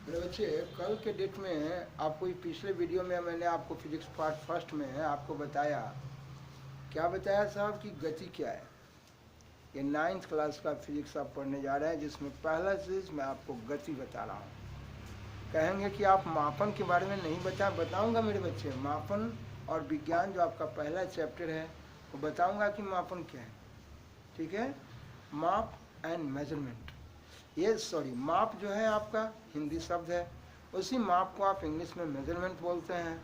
मेरे बच्चे, कल के डेट में आपको पिछले वीडियो में मैंने आपको फिजिक्स पार्ट फर्स्ट में आपको बताया, क्या बताया साहब कि गति क्या है। ये 9th क्लास का फिजिक्स आप पढ़ने जा रहे हैं, जिसमें पहला चीज़ मैं आपको गति बता रहा हूँ। कहेंगे कि आप मापन के बारे में नहीं बताऊँगा मेरे बच्चे। मापन और विज्ञान जो आपका पहला चैप्टर है वो बताऊँगा कि मापन क्या है। ठीक है, माप एंड मेजरमेंट। ये माप जो है आपका हिंदी शब्द है, उसी माप को आप इंग्लिश में मेजरमेंट बोलते हैं।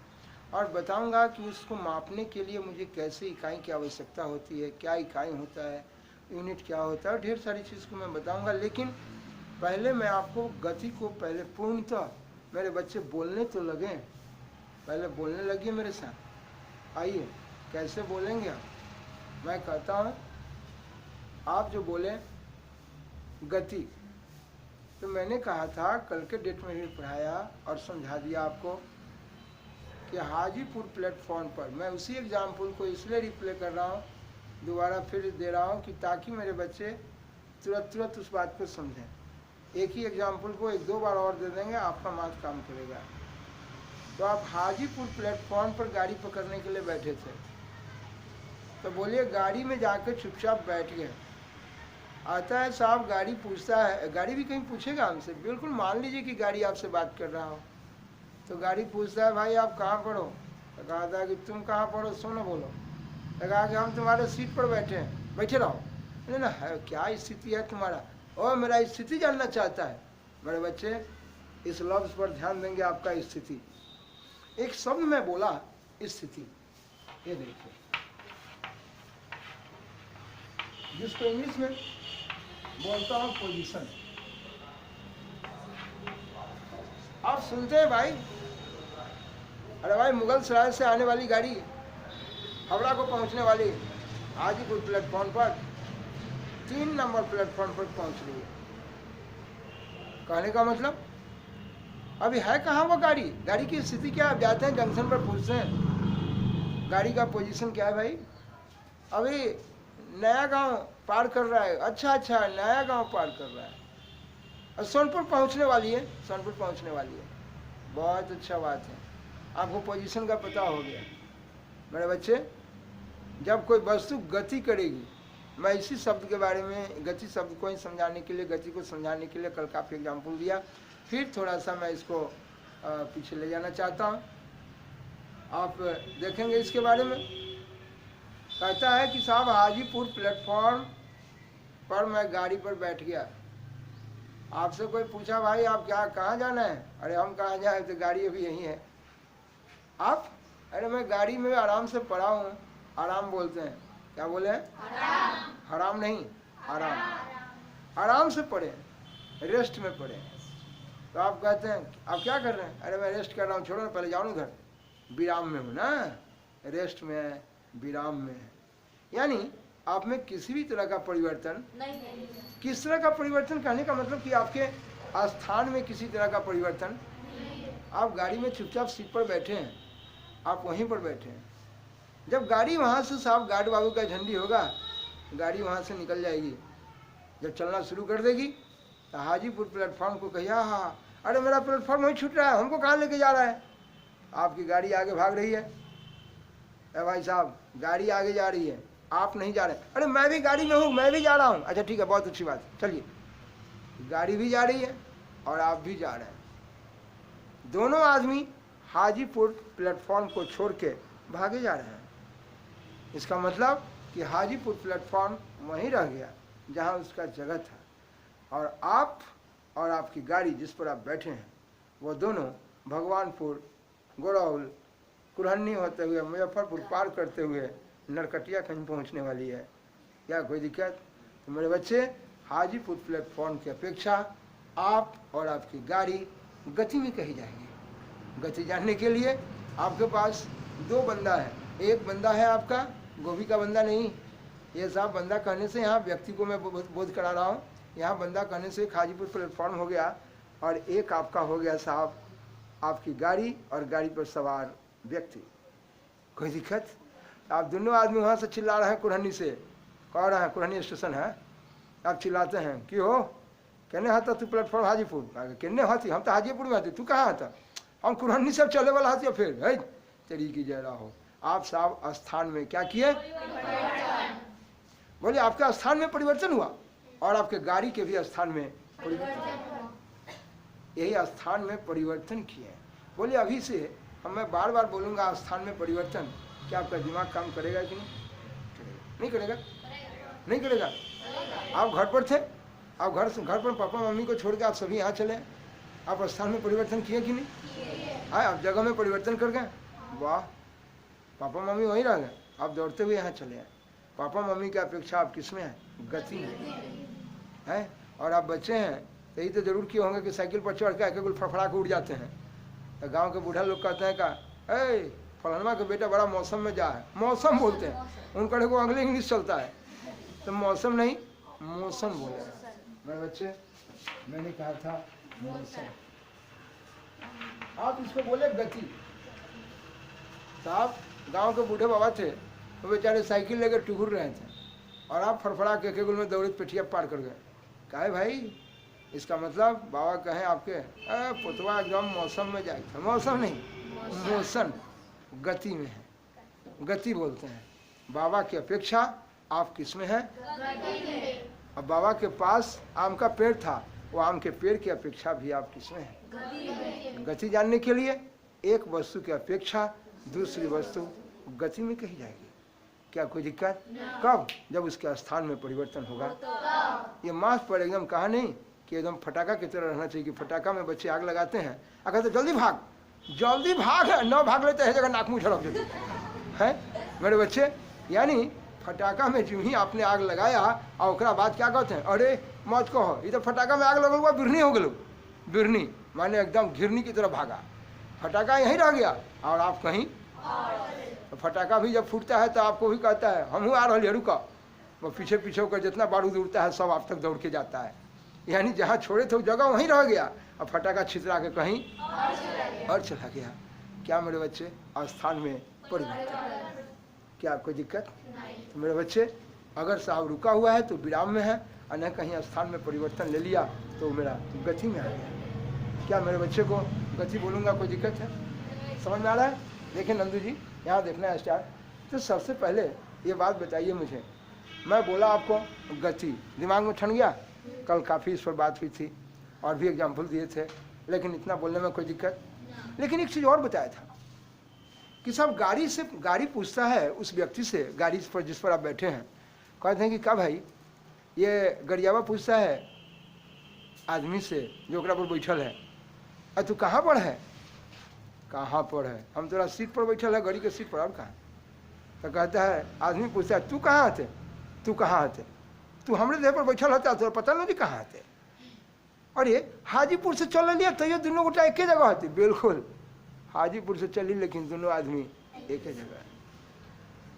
और बताऊंगा कि उसको मापने के लिए मुझे कैसे इकाई की आवश्यकता होती है, क्या इकाई होता है, यूनिट क्या होता है, और ढेर सारी चीज़ को मैं बताऊंगा। लेकिन पहले मैं आपको गति को पहले पूर्णतः, मेरे बच्चे बोलने तो लगे, पहले बोलने लगिए मेरे साथ। आइए, कैसे बोलेंगे आप? मैं कहता हूँ, आप जो बोले गति, तो मैंने कहा था कल के डेट में भी पढ़ाया और समझा दिया आपको कि हाजीपुर प्लेटफॉर्म पर, मैं उसी एग्जाम्पल को इसलिए रिप्ले कर रहा हूँ, दोबारा फिर दे रहा हूँ कि ताकि मेरे बच्चे तुरंत उस बात को समझें। एक ही एग्जाम्पल को 1-2 बार और दे देंगे, आपका माथ काम करेगा। तो आप हाजीपुर प्लेटफॉर्म पर गाड़ी पकड़ने के लिए बैठे थे, तो बोलिए गाड़ी में जाकर चुपचाप बैठ गए। आता है साहब, गाड़ी पूछता है, गाड़ी भी कहीं पूछेगा हमसे, बिल्कुल मान लीजिए कि गाड़ी आपसे बात कर रहा हो, तो गाड़ी पूछता है भाई आप कहाँ पर हो? तो कहा था कि तुम कहाँ पर हो, सुनो बोलो। तो कहा कि हम तुम्हारे सीट पर बैठे हैं, बैठे रहो। नहीं ना, क्या स्थिति है तुम्हारा? ओ, मेरा स्थिति जानना चाहता है। मेरे बच्चे, इस लफ्ज़ पर ध्यान देंगे, आपका स्थिति। एक शब्द मैं बोला, स्थिति, ये देखिए, जिसको इंग्लिश में बोलता हूँ पोजीशन। आप सुनते हैं भाई, अरे भाई मुगल सराय से आने वाली गाड़ी हावड़ा को पहुंचने वाली हाजीपुर प्लेटफॉर्म पर 3 नंबर प्लेटफॉर्म पर पहुंच रही है। कहने का मतलब, अभी है कहाँ वो गाड़ी? गाड़ी की स्थिति क्या? आप जाते हैं जंक्शन पर, पूछते हैं गाड़ी का पोजीशन क्या है भाई? अभी नया गांव पार कर रहा है। अच्छा, नया गांव पार कर रहा है और सोनपुर पहुंचने वाली है, सोनपुर पहुंचने वाली है। बहुत अच्छा बात है, आपको पोजीशन का पता हो गया। मेरे बच्चे, जब कोई वस्तु गति करेगी, मैं इसी शब्द के बारे में, गति शब्द को ही समझाने के लिए, गति को समझाने के लिए कल काफ़ी एग्जाम्पल दिया, फिर थोड़ा सा मैं इसको पीछे ले जाना चाहता हूँ। आप देखेंगे इसके बारे में। कहता है कि साहब हाजीपुर प्लेटफॉर्म पर मैं गाड़ी पर बैठ गया। आपसे कोई पूछा भाई आप क्या, कहाँ जाना है? अरे हम कहाँ जाए, तो गाड़ी अभी यहीं है। आप, अरे मैं गाड़ी में आराम से पड़ा हूँ। आराम बोलते हैं, क्या बोले? हराम नहीं, आराम। आराम से पड़े, रेस्ट में पड़े। तो आप कहते हैं आप क्या कर रहे हैं? अरे मैं रेस्ट कर रहा हूँ, छोड़ो ना, पहले जाओ ना घर, विराम में हूँ ना। रेस्ट में है, विराम में है, यानी आप में किसी भी तरह का परिवर्तन नहीं। किस तरह का परिवर्तन? कहने का मतलब कि आपके स्थान में किसी तरह का परिवर्तन नहीं। आप गाड़ी में चुपचाप सीट पर बैठे हैं, आप वहीं पर बैठे हैं। जब गाड़ी वहाँ से, साहब गार्ड बाबू का झंडी होगा, गाड़ी वहाँ से निकल जाएगी, जब चलना शुरू कर देगी तो हाजीपुर प्लेटफॉर्म को कहिए, हाँ अरे मेरा प्लेटफॉर्म वहीं छूट रहा है, हमको कहाँ लेके जा रहा है? आपकी गाड़ी आगे भाग रही है। अरे भाई साहब, गाड़ी आगे जा रही है, आप नहीं जा रहे। अरे मैं भी गाड़ी में हूँ, मैं भी जा रहा हूँ। अच्छा ठीक है, बहुत अच्छी बात, चलिए। गाड़ी भी जा रही है और आप भी जा रहे हैं, दोनों आदमी हाजीपुर प्लेटफॉर्म को छोड़ के भागे जा रहे हैं। इसका मतलब कि हाजीपुर प्लेटफॉर्म वहीं रह गया जहाँ उसका जगह था, और आप और आपकी गाड़ी जिस पर आप बैठे हैं, वो दोनों भगवानपुर, गोरौल, कुरहन्नी होते हुए, मुजफ्फरपुर पार करते हुए नरकटियागंज पहुंचने वाली है। क्या कोई दिक्कत? तो मेरे बच्चे, हाजीपुर प्लेटफॉर्म की अपेक्षा आप और आपकी गाड़ी गति में कही जाएगी। गति जानने के लिए आपके पास 2 बंदा है। एक बंदा है आपका, गोभी का बंदा नहीं, ये साहब बंदा कहने से यहाँ व्यक्ति को मैं बोध करा रहा हूँ, यहाँ बंदा कहने से एक हाजीपुर प्लेटफॉर्म हो गया, और एक आपका हो गया साहब आपकी गाड़ी और गाड़ी पर सवार व्यक्ति। कोई दिक्कत? आप दोनों आदमी वहाँ से चिल्ला रहे हैं, कुरहनी से कह रहे हैं, कुरहनी स्टेशन है, आप चिल्लाते हैं कि हो कहने हाथा तू प्लेटफॉर्म हाजीपुर, कहने हाथी हम तो हाजीपुर में आते, तू कहाँ आता? हम कुरहनी सब चले वाला हाथी फिर है तेरी की जय हो। आप साहब स्थान में क्या किए? बोले आपके स्थान में परिवर्तन हुआ और आपके गाड़ी के भी स्थान में परिवर्तन, यही स्थान में परिवर्तन किए। बोले अभी से मैं बार बार बोलूँगा स्थान में परिवर्तन, क्या आपका दिमाग काम करेगा कि नहीं करेगा? नहीं करेगा। आप घर पर थे, आप घर पर पापा मम्मी को छोड़ के आप सभी यहाँ चले, आप स्थान में परिवर्तन किए कि नहीं? हाँ, आप जगह में परिवर्तन कर गए। वाह, पापा मम्मी वहीं रह गए, आप दौड़ते हुए यहाँ चले आए। पापा मम्मी की अपेक्षा आप किस में है? गति में है। और आप बच्चे हैं तो यही तो जरूर किए होंगे कि साइकिल पर चढ़ के एक फड़फड़ा के उड़ जाते हैं। तो गांव के बूढ़ा लोग कहते हैं का ए फलानमा का बेटा बड़ा मौसम में जा है, मौसम बोलते हैं, उनका देखो अंग्रेजी इंग्लिश चलता है, तो मौसम नहीं मौसम बोले। मेरे बच्चे मैंने कहा था मौसम, आप इसको बोले गति। साहब गांव के बूढ़े बाबा थे, वो बेचारे साइकिल लेकर टुघुर रहे थे और आप फड़फड़ा के गुल में दौड़े पेटिया पार कर गए। कहे भाई इसका मतलब बाबा कहें आपके पुतवा एकदम मौसम में जाए था, मौसम नहीं मोशन, गति में है, गति बोलते हैं। बाबा की अपेक्षा आप किस में है? अब बाबा के पास आम का पेड़ था, वो आम के पेड़ की अपेक्षा भी आप किस में है? गति जानने के लिए एक वस्तु की अपेक्षा दूसरी वस्तु गति में कही जाएगी। क्या कोई दिक्कत? कब? जब उसके स्थान में परिवर्तन होगा। ये मास पर एकदम कहा नहीं कि एकदम फटाका की तरह रहना चाहिए कि फटाका में बच्चे आग लगाते हैं, अगर तो जल्दी भाग न भाग लेते हैं जगह नाक मुँह झड़क देते हैं मेरे बच्चे। यानी फटाका में जो ही आपने आग लगाया और उसके बाद क्या कहते हैं, अरे मत कहो ये तो फटाका में आग लगल हुआ बिरनी हो गलो। बिरनी माने एकदम घिरनी की तरह भागा, फटाका यहीं रह गया और आप कहीं। तो फटाका भी जब फूटता है तो आपको भी कहता है हम आ रहे रुका, वो पीछे पीछे होकर जितना बारूद उड़ता है सब आप तक दौड़ के जाता है। यानी जहाँ छोड़े थे वो जगह वहीं रह गया और फटाका छितरा के कहीं और चला गया। क्या मेरे बच्चे? स्थान में परिवर्तन। क्या कोई दिक्कत? तो मेरे बच्चे अगर साहब रुका हुआ है तो विराम में है और न कहीं स्थान में परिवर्तन ले लिया तो मेरा गति में आ गया। क्या मेरे बच्चे को गति बोलूँगा कोई दिक्कत है? समझ में आ रहा है? देखिए नंदू जी यहाँ देखना है स्टार। तो सबसे पहले ये बात बताइए मुझे, मैं बोला आपको गति, दिमाग में ठन गया? कल काफ़ी इस पर बात हुई थी और भी एग्जाम्पल दिए थे, लेकिन इतना बोलने में कोई दिक्कत। लेकिन एक चीज़ और बताया था कि सब गाड़ी पूछता है उस व्यक्ति से, गाड़ी पर जिस पर आप बैठे हैं, कहते हैं कि क्या भाई ये गरियावा पूछता है आदमी से जो ओकरा पर बैठल है, अरे तू कहाँ पर है? कहाँ पर है? हम तोरा सीट पर बैठल है, गाड़ी के सीट पर, और कहाँ? तो कहता है आदमी पूछता है तू कहाँ थे? तू कहाँ थे? तू हमरे देह पर बैठल होता तो पता नहीं कहाँ थे। अरे हाजीपुर से चल लिया तो ये दोनों गोटा एक ही जगह होती। बिल्कुल हाजीपुर से चली लेकिन दोनों आदमी एक ही जगह है।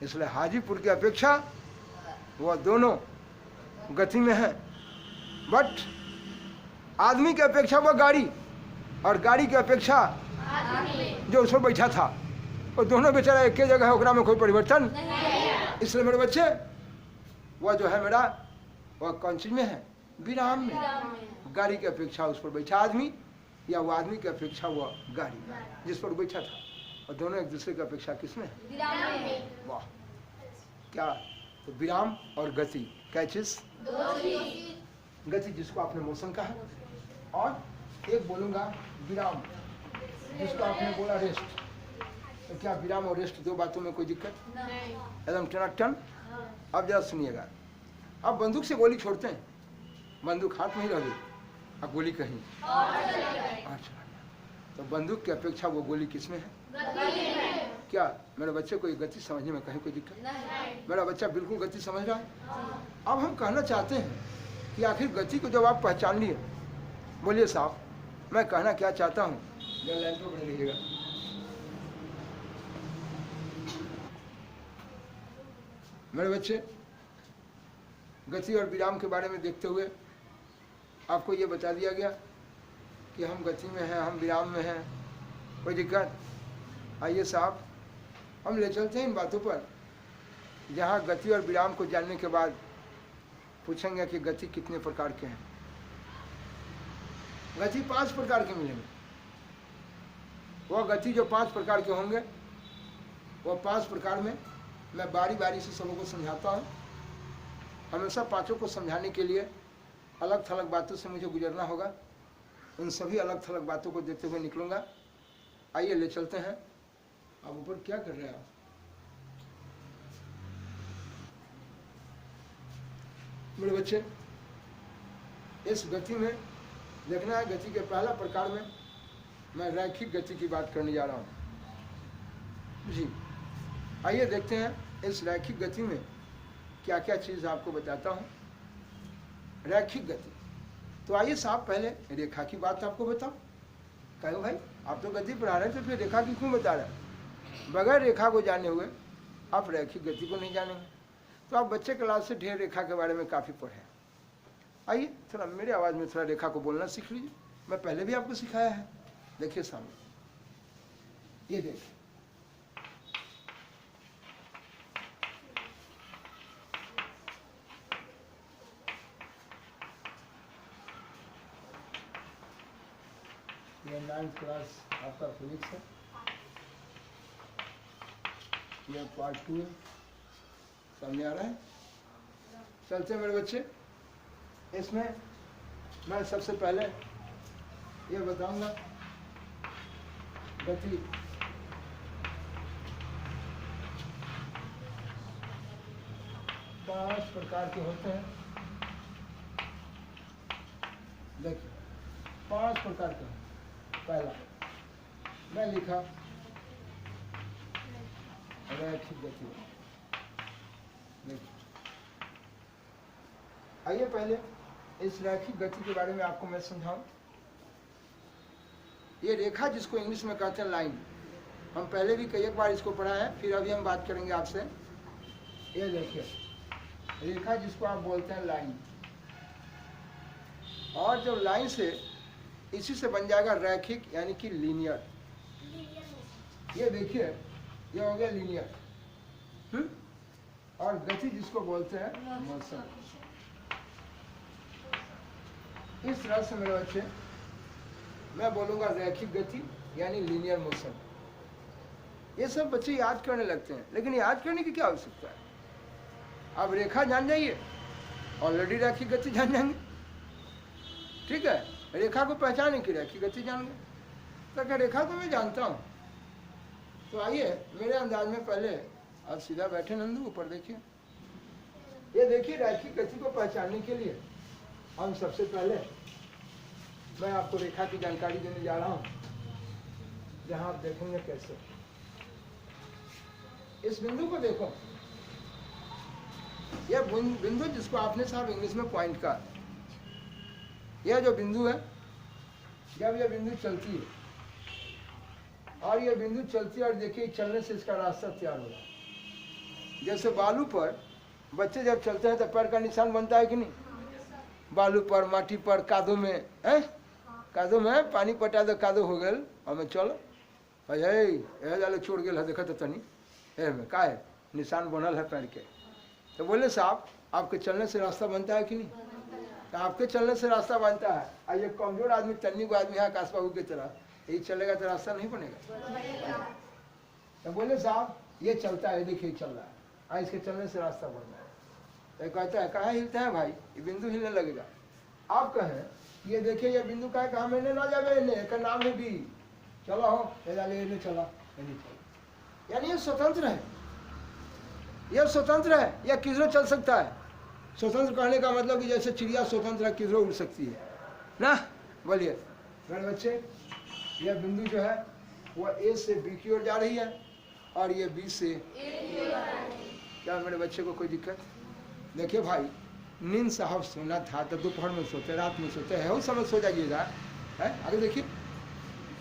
इसलिए हाजीपुर की अपेक्षा वह दोनों गति में है, बट आदमी की अपेक्षा वह गाड़ी और गाड़ी की अपेक्षा जो उस पर बैठा था वो दोनों बेचारा एक ही जगह है, ओकरा में कोई परिवर्तन। इसलिए मेरे बच्चे वह जो है मेरा वह कौन चीज में है? विराम में। गाड़ी की अपेक्षा उस पर बैठा आदमी या वो आदमी की अपेक्षा वह गाड़ी जिस पर बैठा था, और दोनों एक दूसरे की अपेक्षा किस में? वाह, क्या? तो विराम और गति क्या चीज? गति जिसको आपने मोशन कहा, और एक बोलूंगा विराम जिसको आपने बोला रेस्ट। तो क्या विराम और रेस्ट दो बातों में कोई दिक्कत? एकदम टनाटन। अब जरा सुनिएगा, आप बंदूक से गोली छोड़ते हैं, बंदूक हाथ में ही रह गई अब गोली कहीं और चला गया, तो बंदूक की अपेक्षा वो गोली किस में है? क्या मेरे बच्चे को ये गति समझने में कहीं कोई दिक्कत? मेरा बच्चा बिल्कुल गति समझ रहा है। अब हम कहना चाहते हैं कि आखिर गति को जब आप पहचान लिए, बोलिए साहब मैं कहना क्या चाहता हूँ, लाइन पर बने रहिएगा। मेरे बच्चे गति और विराम के बारे में देखते हुए आपको ये बता दिया गया कि हम गति में हैं, हम विराम में हैं, कोई दिक्कत? आइए साहब हम ले चलते हैं इन बातों पर, जहाँ गति और विराम को जानने के बाद पूछेंगे कि गति कितने प्रकार के हैं। गति 5 प्रकार के मिलेंगे। वह गति जो 5 प्रकार के होंगे, वह 5 प्रकार में मैं बारी बारी से सबों को समझाता हूँ। हमेशा पाँचों को समझाने के लिए अलग थलग बातों से मुझे गुजरना होगा। उन सभी अलग थलग बातों को देते हुए निकलूँगा। आइए ले चलते हैं। अब ऊपर क्या कर रहे हैं आप? मेरे बच्चे, इस गति में देखना है, गति के पहला प्रकार में मैं रैखिक गति की बात करने जा रहा हूँ जी। आइए देखते हैं इस रैखिक गति में क्या क्या चीज़ आपको बताता हूँ। रैखिक गति, तो आइए साहब पहले रेखा की बात आपको बताओ। कहो भाई आप तो गति पढ़ा रहे थे, फिर रेखा की क्यों बता रहे हैं? बगैर रेखा को जाने हुए आप रैखिक गति को नहीं जानेंगे। तो आप बच्चे क्लास से ढेर रेखा के बारे में काफ़ी पढ़े। आइए थोड़ा मेरी आवाज़ में थोड़ा रेखा को बोलना सीख लीजिए। मैं पहले भी आपको सिखाया है। देखिए सामने, ये देखिए, ये 9th क्लास आपका फिजिक्स है। यह पार्ट 2 है। समझ आ रहा है? चलते हैं मेरे बच्चे। इसमें मैं सबसे पहले ये बताऊंगा गति 5 प्रकार के होते हैं। देखिए 5 प्रकार के। पहला मैं लिखा रैखिक गति। देखिए आइए पहले इस रैखिक गति के बारे में आपको मैं समझाऊं। ये रेखा जिसको इंग्लिश में कहते हैं लाइन, हम पहले भी कई एक बार इसको पढ़ा है, फिर अभी हम बात करेंगे आपसे। ये देखिए रेखा जिसको आप बोलते हैं लाइन, और जब लाइन से इसी से बन जाएगा रैखिक यानी कि लीनियर। ये देखिए ये हो गया लीनियर। और गति जिसको बोलते हैं मोशन। इस तरह से मेरे बच्चे मैं बोलूँगा रैखिक गति यानी लीनियर मोशन। ये सब बच्चे याद करने लगते हैं, लेकिन याद करने की क्या आवश्यकता है? आप रेखा जान जाइए, ऑलरेडी रैखिक गति जान जाएंगे। ठीक है, रेखा को पहचाने की रैखिक गति जान गए। तो क्या रेखा तो मैं जानता हूँ। तो आइए मेरे अंदाज में पहले आप सीधा बैठे नंदू, ऊपर देखिए। ये देखिए रैखिक गति को पहचानने के लिए हम सबसे पहले मैं आपको रेखा की जानकारी देने जा रहा हूँ, जहाँ आप देखेंगे कैसे। इस बिंदु को देखो, यह बिंदु जिसको आपने साहब इंग्लिश में पॉइंट कहा, यह जो बिंदु है, जब यह बिंदु चलती है और यह बिंदु चलती है और देखिए चलने से इसका रास्ता तैयार हो रहा है। जैसे बालू पर बच्चे जब चलते हैं तो पैर का निशान बनता है कि नहीं? बालू पर, माटी पर, कादो में है, कादो में पानी पटा दो, कादो हो गए हमें चलो जाले छोड़ गए देखा तो तनी में का है निशान बनल है पैर के। तो बोले साहब आपके चलने से रास्ता बनता है कि नहीं? तो आपके चलने से रास्ता बनता है। और ये कमजोर आदमी, तन्नी को आदमी है आकाश बाबू की तरह, यही चलेगा तो रास्ता नहीं बनेगा। तो बोले साहब ये चलता है, देखिए चल रहा है, इसके चलने से रास्ता बन रहा है। तो कहता है कहाँ हिलता है भाई? ये बिंदु हिलने लगेगा। आप कहें ये देखिए ये बिंदु का कहा मैंने ना जावे, का नाम है बी, चलो हो ने चला, यानी ये स्वतंत्र है, यह स्वतंत्र है, यह किधरों चल सकता है। स्वतंत्र कहने का मतलब कि जैसे चिड़िया स्वतंत्र है, किधरों उड़ सकती है ना। बोलिए मेरे बच्चे, यह बिंदु जो है वह ए से बी की ओर जा रही है और ये बी से क्या मेरे बच्चे को कोई दिक्कत? देखिए भाई नींद साहब सोना था तो दोपहर में सोते, रात में सोते हैं, उस समय सो जाइएगा है। आगे देखिए,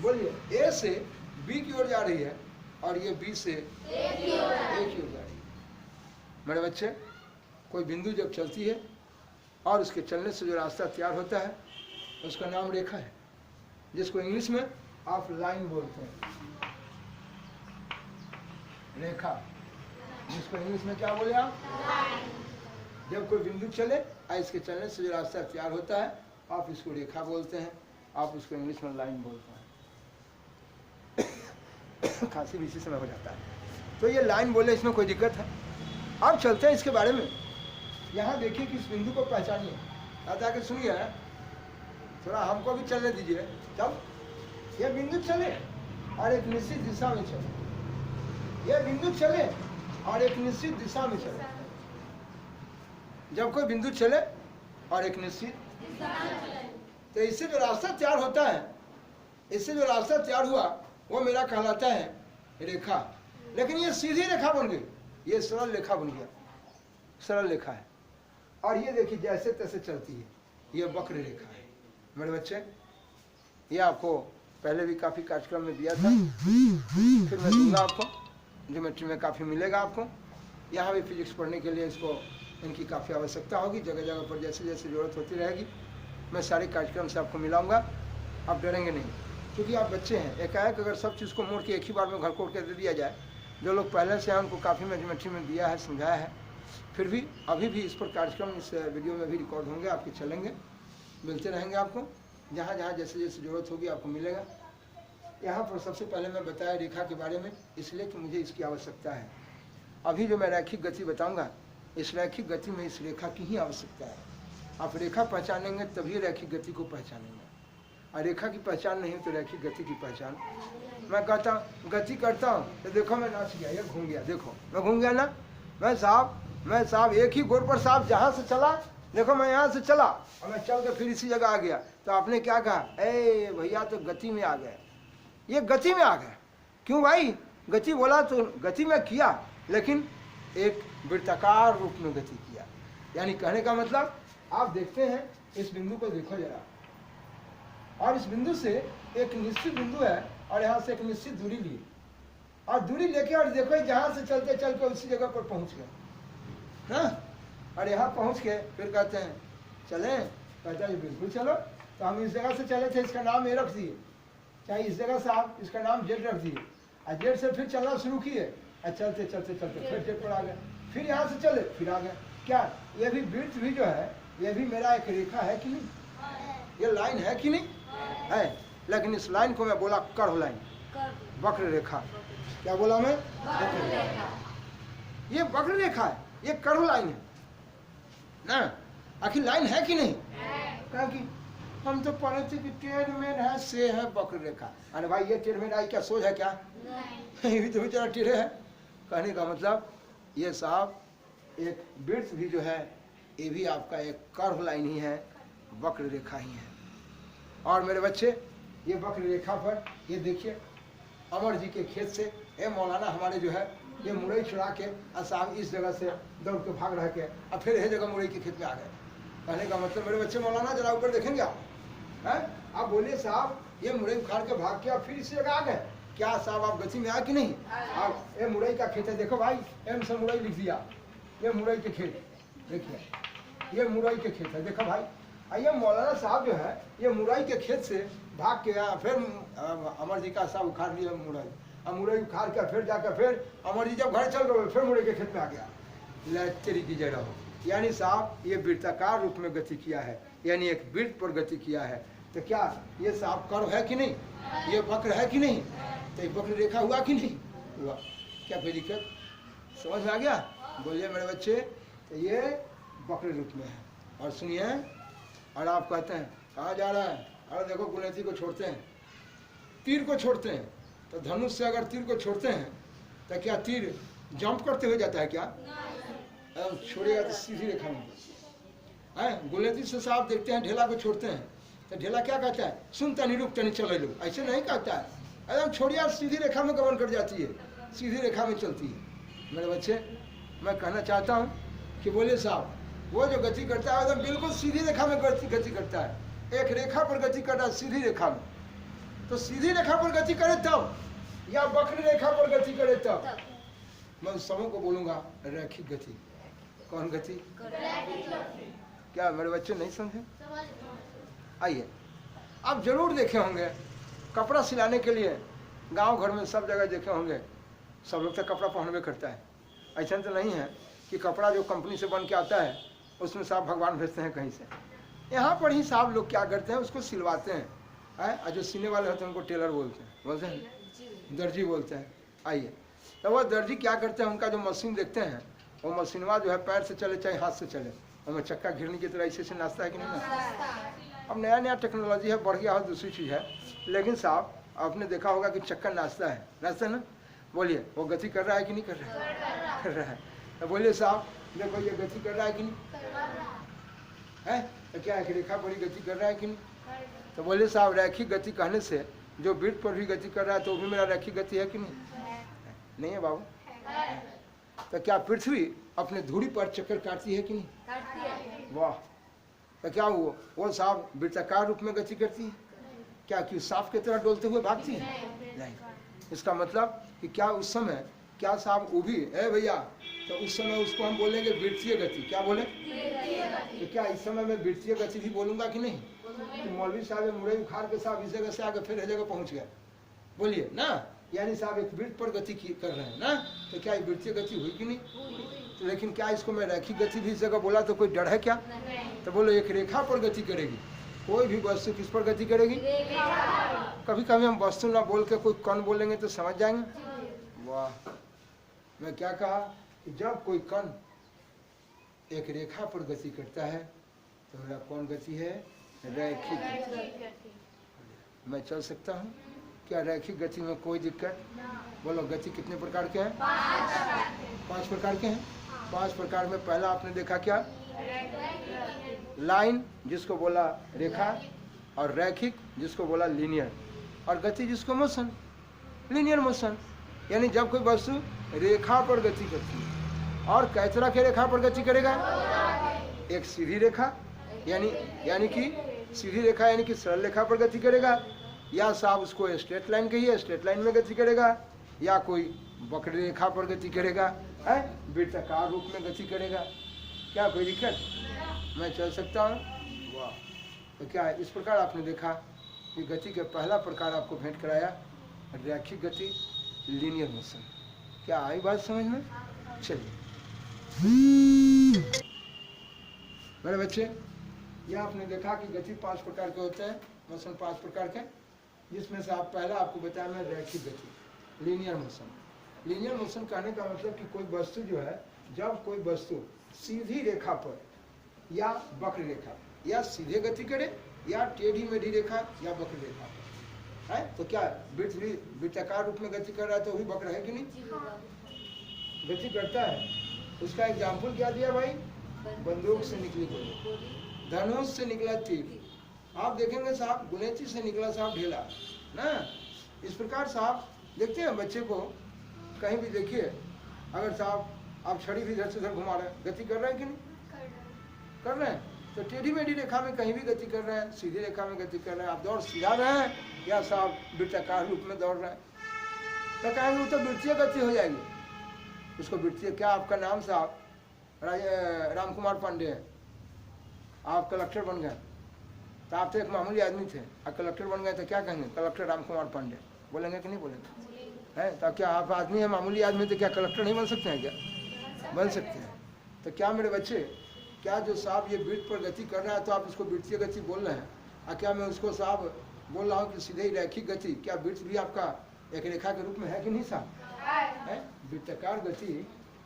बोलिए ए से बी की ओर जा रही है और ये बी से ए की ओर जा रही है। मेरे बच्चे कोई बिंदु जब चलती है और उसके चलने से जो रास्ता तैयार होता है उसका नाम रेखा है, जिसको इंग्लिश में आप लाइन बोलते हैं। रेखा जिसको इंग्लिश में क्या बोले आप? जब कोई बिंदु चले और इसके चलने से जो रास्ता तैयार होता है आप इसको रेखा बोलते हैं। आप उसको इंग्लिश में लाइन बोलते हैं। खांसी भी इसी समय हो जाता है। तो ये लाइन बोले, इसमें कोई दिक्कत है? अब चलते हैं इसके बारे में। यहाँ देखिए कि इस बिंदु को पहचानिए। आप जाके सुनिए, थोड़ा हमको भी चलने दीजिए। तब ये बिंदु चले और एक निश्चित दिशा में चले। ये बिंदु चले और एक निश्चित दिशा में चले। जब कोई बिंदु चले और एक निश्चित, तो इससे जो रास्ता तैयार होता है, इससे जो रास्ता तैयार हुआ वो मेरा कहलाता है रेखा। लेकिन ये सीधी रेखा बन गई, ये सरल रेखा बन गया, सरल रेखा है। और ये देखिए जैसे तैसे चलती है, ये वक्र रेखा है। मेरे बच्चे, ये आपको पहले भी काफ़ी कार्यक्रम में दिया था, फिर मैं दूंगा आपको। ज्योमेट्री में काफ़ी मिलेगा आपको। यहाँ भी फिजिक्स पढ़ने के लिए इसको, इनकी काफ़ी आवश्यकता होगी। जगह जगह पर जैसे जैसे ज़रूरत होती रहेगी, मैं सारे कार्यक्रम से आपको मिलाऊंगा। आप डरेंगे नहीं, क्योंकि आप बच्चे हैं। एकाएक अगर सब चीज़ को मोड़ के एक ही बार में घर कोड़ के दे दिया जाए, जो लोग पहले से हैं उनको काफ़ी मैं ज्योमेट्री में दिया है, समझाया है, फिर भी अभी भी इस पर कार्यक्रम इस वीडियो में भी रिकॉर्ड होंगे, आपके चलेंगे, मिलते रहेंगे आपको। जहाँ जहाँ जैसे जैसे ज़रूरत होगी आपको मिलेगा। यहाँ पर सबसे पहले मैं बताया रेखा के बारे में, इसलिए कि मुझे इसकी आवश्यकता है। अभी जो मैं रैखिक गति बताऊँगा, इस रैखिक गति में इस रेखा की ही आवश्यकता है। आप रेखा पहचानेंगे तभी रैखिक गति को पहचानेंगे, और रेखा की पहचान नहीं तो रैखिक गति की पहचान। मैं कहता हूँ गति करता हूँ तो देखो मैं नाच गया, ये घूम गया, देखो मैं घूम गया ना। मैं साहब एक ही गोर पर साहब जहाँ से चला, देखो मैं यहाँ से चला और मैं चल के फिर इसी जगह आ गया। तो आपने क्या कहा, ए भैया तो गति में आ गए, ये गति में आ गए। क्यों भाई? गति बोला तो गति में किया, लेकिन एक वृत्ताकार रूप में गति किया। यानी कहने का मतलब, आप देखते हैं इस बिंदु को देखो जरा, और इस बिंदु से एक निश्चित बिंदु है और यहाँ से एक निश्चित दूरी ली, और दूरी लेके और देखो जहाँ से चलते चलते उसी जगह पर पहुँच गए ना। और यहाँ पहुँच के फिर कहते हैं चलें, कहता है बिल्कुल चलो। तो हम इस जगह से चले थे, इसका नाम ए रख दिए, चाहे इस जगह से आप इसका नाम जेड रख दिए, और जेड से फिर चलना शुरू किए, और चलते चलते चलते फिर जेड पर आ गए, फिर यहाँ से चले फिर आ गए। क्या ये भी वृत्त भी जो है, ये भी मेरा एक रेखा है कि नहीं? ये लाइन है कि नहीं है? लेकिन इस लाइन को मैं बोला कर्व लाइन, वक्र रेखा। क्या बोला मैं? वक्र रेखा। ये वक्र रेखा है, ये कर्व लाइन है ना। आखिर लाइन है कि नहीं? कहा कि हम तो पढ़े थे कि टेढ़ में है से है वक्र रेखा। अरे भाई ये टेढ़ में आई क्या सोच है क्या? ये भी तो बेचारा टेढ़े है। कहने का मतलब ये साहब एक वृत्त भी जो है, ये भी आपका एक कर्व लाइन ही है, वक्र रेखा ही है। और मेरे बच्चे, ये वक्र रेखा पर ये देखिए, अमर जी के खेत से ये मौलाना हमारे जो है, ये मुरई चुरा के और साहब इस जगह से दौड़ के भाग रह के और फिर यह जगह मुरई के खेत में आ गए। कहने का मतलब मेरे बच्चे, मौलाना जरा ऊपर देखेंगे आप, हैं? आप बोलिए साहब ये मुरई उखाड़ के भाग के और फिर इस जगह आ गए, क्या साहब आप गति में आए कि नहीं? आप ये मुरई का खेत है, देखो भाई एम से मुरई लिख दिया, ये मुरई के खेत, देखिए ये मुरई के खेत है, देखो भाई। ये मौलाना साहब जो है, ये मुरई के खेत से भाग के आया, फिर अमर जी का साहब उखाड़ लिया मुरई, और मुरई उखाड़ के फिर जाकर फिर अमर जी जब घर चल रहे फिर मुरई के खेत में आ गया। तेरी की जड़ हो, यानी साहब ये वृत्ताकार रूप में गति किया है, यानी एक वृत्त पर गति किया है। तो क्या ये साहब कर्व है कि नहीं? ये वक्र है कि नहीं? तो ये वक्र रेखा हुआ कि नहीं हुआ? क्या कोई दिक्कत समझ में आ गया? बोलिए मेरे बच्चे, तो ये वक्र रूप में है। और सुनिए, और आप कहते हैं कहाँ जा रहा है? अरे देखो गुलेती को छोड़ते हैं, तीर को छोड़ते हैं, तो धनुष से अगर तीर को छोड़ते हैं तो क्या तीर जंप करते हुए जाता है क्या? छोड़ेगा तो सीधी रेखा में है। गुलेती से साहब देखते हैं ढेला को छोड़ते हैं, तो ढेला क्या कहता है? सुनता नहीं रुकता नहीं चले लो, ऐसे नहीं कहता है, एकदम छोड़िया सीधी रेखा में गमन कर जाती है, सीधी रेखा में चलती है। मेरे बच्चे, मैं कहना चाहता हूँ कि बोले साहब वो जो गति करता है एकदम बिल्कुल सीधी रेखा में गति करता है, एक रेखा पर गति करता है सीधी रेखा में। तो सीधी रेखा पर गति करे तब, या वक्र रेखा पर गति करे तब, मैं उस समूह को बोलूंगा रैखिक गति। कौन गति? क्या मेरे बच्चे नहीं समझे? आइए, आप जरूर देखे होंगे कपड़ा सिलाने के लिए गांव घर में सब जगह देखे होंगे, सब लोग तो कपड़ा पहनवे करता है। ऐसा तो नहीं है कि कपड़ा जो कंपनी से बन के आता है उसमें साहब भगवान भेजते हैं कहीं से। यहाँ पर ही साहब लोग क्या करते हैं, उसको सिलवाते हैं। है, और जो सीने वाले होते हैं उनको टेलर बोलते हैं, दर्जी बोलते हैं। आइए, तो वह दर्जी क्या करते हैं, उनका जो मशीन देखते हैं, वो मशीनवा जो है पैर से चले चाहे हाथ से चले, और चक्का घिरने की तरह ऐसे नाचता है कि नहीं नाचता। अब नया नया टेक्नोलॉजी है, बढ़ गया हो, दूसरी चीज़ है, लेकिन साहब आपने देखा होगा कि चक्का नाचता है ना। बोलिए, वो गति कर रहा है कि नहीं कर रहा है? कर रहा है। तो बोलिए साहब, देखो ये गति कर रहा है कि नहीं है? तो क्या है कि रेखा पर ही गति कर रहा है कि नहीं? तो बोलिए साहब, रैखिक गति कहने से जो वृत्त पर भी गति कर रहा है तो वो भी मेरा रैखिक गति है कि नहीं? नहीं है बाबू। तो क्या पृथ्वी अपने धुरी पर चक्कर काटती है कि नहीं? वाह। तो क्या वो साहब वृत्ताकार रूप में गति करती है क्या, कि सांप की तरह डोलते हुए भागती है? नहीं। इसका मतलब कि क्या उस समय क्या साहब उभी है भैया, तो उस समय उसको हम बोलेंगे वृत्तीय गति। क्या बोले? तो क्या इस समय मैं वृत्तीय गति भी बोलूंगा कि नहीं? तो मौलवी साहब मुड़े उखाड़ के साहब इस जगह से आगे फिर जगह पहुंच गया, बोलिए ना, यानी साहब एक वृत्त पर गति कर रहे हैं ना, तो क्या वृत्तीय गति हुई कि नहीं? तो लेकिन क्या इसको मैं रैखिक गति भी इस जगह बोला तो कोई डर है क्या? तो बोलो एक रेखा पर गति करेगी, कोई भी वस्तु किस पर गति करेगी? कभी कभी हम वस्तु ना बोल के कोई कण बोलेंगे तो समझ जाएंगे। वाह। मैं क्या कहा कि जब कोई कण एक रेखा पर गति करता है तो मेरा कौन गति है? रैखिक गति। मैं चल सकता हूँ क्या रैखिक गति में? कोई दिक्कत? बोलो गति कितने प्रकार के हैं? 5 प्रकार के हैं। 5 प्रकार में पहला आपने देखा क्या? लाइन, जिसको बोला रेखा, और रैखिक जिसको बोला लीनियर, और गति जिसको मोशन, लीनियर मोशन। यानी जब कोई वस्तु रेखा पर गति करती है, और कै तरह के रेखा पर गति करेगा? एक सीधी रेखा यानी कि सीधी रेखा यानी कि सरल रेखा पर गति करेगा, या साहब उसको स्ट्रेट लाइन कहिए, स्ट्रेट लाइन में गति करेगा, या कोई वक्र रेखा पर गति करेगा, है वृत्ताकार रूप में गति करेगा। क्या कोई दिक्कत? मैं चल सकता हूँ। वाह। तो क्या है, इस प्रकार आपने देखा कि गति के पहला प्रकार आपको भेंट कराया, रैखिक गति, लीनियर मोशन। क्या आई बात समझ में? चलिए मेरे बच्चे, यह आपने देखा कि गति 5 प्रकार के होते हैं, मोशन 5 प्रकार के, जिसमें से आप पहला आपको बताया मैं रैखिक गति, लीनियर मोशन। लीनियर मोशन कहने का मतलब कि कोई वस्तु जो है, जब कोई वस्तु सीधी रेखा पर या वक्र रेखा या सीधे गति करे या टेढ़ी मेढ़ी रेखा या वक्र रेखा पर है, तो क्या वृत्ताकार रूप में गति कर रहा है तो वही वक्र है कि नहीं? गति करता है। उसका एग्जाम्पल क्या दिया भाई? बंदूक से निकली गोली, धनुष से निकला तीर, आप देखेंगे साहब गुलेची से निकला साहब ढेला ना। इस प्रकार साहब देखते हैं बच्चे को, कहीं भी देखिए, अगर साहब आप छड़ी भी इधर से उधर घुमा रहे हैं, गति कर रहे हैं कि नहीं? कर रहे हैं। तो टेढ़ी मेढ़ी रेखा में कहीं भी गति कर रहे हैं, सीधी रेखा में गति कर रहे हैं, आप दौड़ सीधा रहे हैं या साहब वृत्ताकार रूप में दौड़ रहे हैं, तो कहेंगे वो तो वृत्तीय गति हो जाएगी। उसको वृत्तीय, क्या आपका नाम साहब राम कुमार पांडे है, आप कलेक्टर बन गए, तो आप तो एक मामूली आदमी थे, आप कलेक्टर बन गए तो क्या कहेंगे? कलेक्टर राम कुमार पांडे बोलेंगे कि नहीं बोलेंगे? है तो क्या आप आदमी है, मामूली आदमी, तो क्या कलेक्टर नहीं बन सकते हैं? क्या बन सकते हैं। तो क्या मेरे बच्चे, क्या जो साहब ये वृत्त पर गति कर रहा है तो आप उसको वृत्तीय गति बोल रहे हैं, और क्या मैं उसको साहब बोल रहा हूँ कि सीधे ही रैखिक गति? क्या वृत्त भी आपका एक रेखा के रूप में है कि नहीं साहब? है वृत्ताकार गति,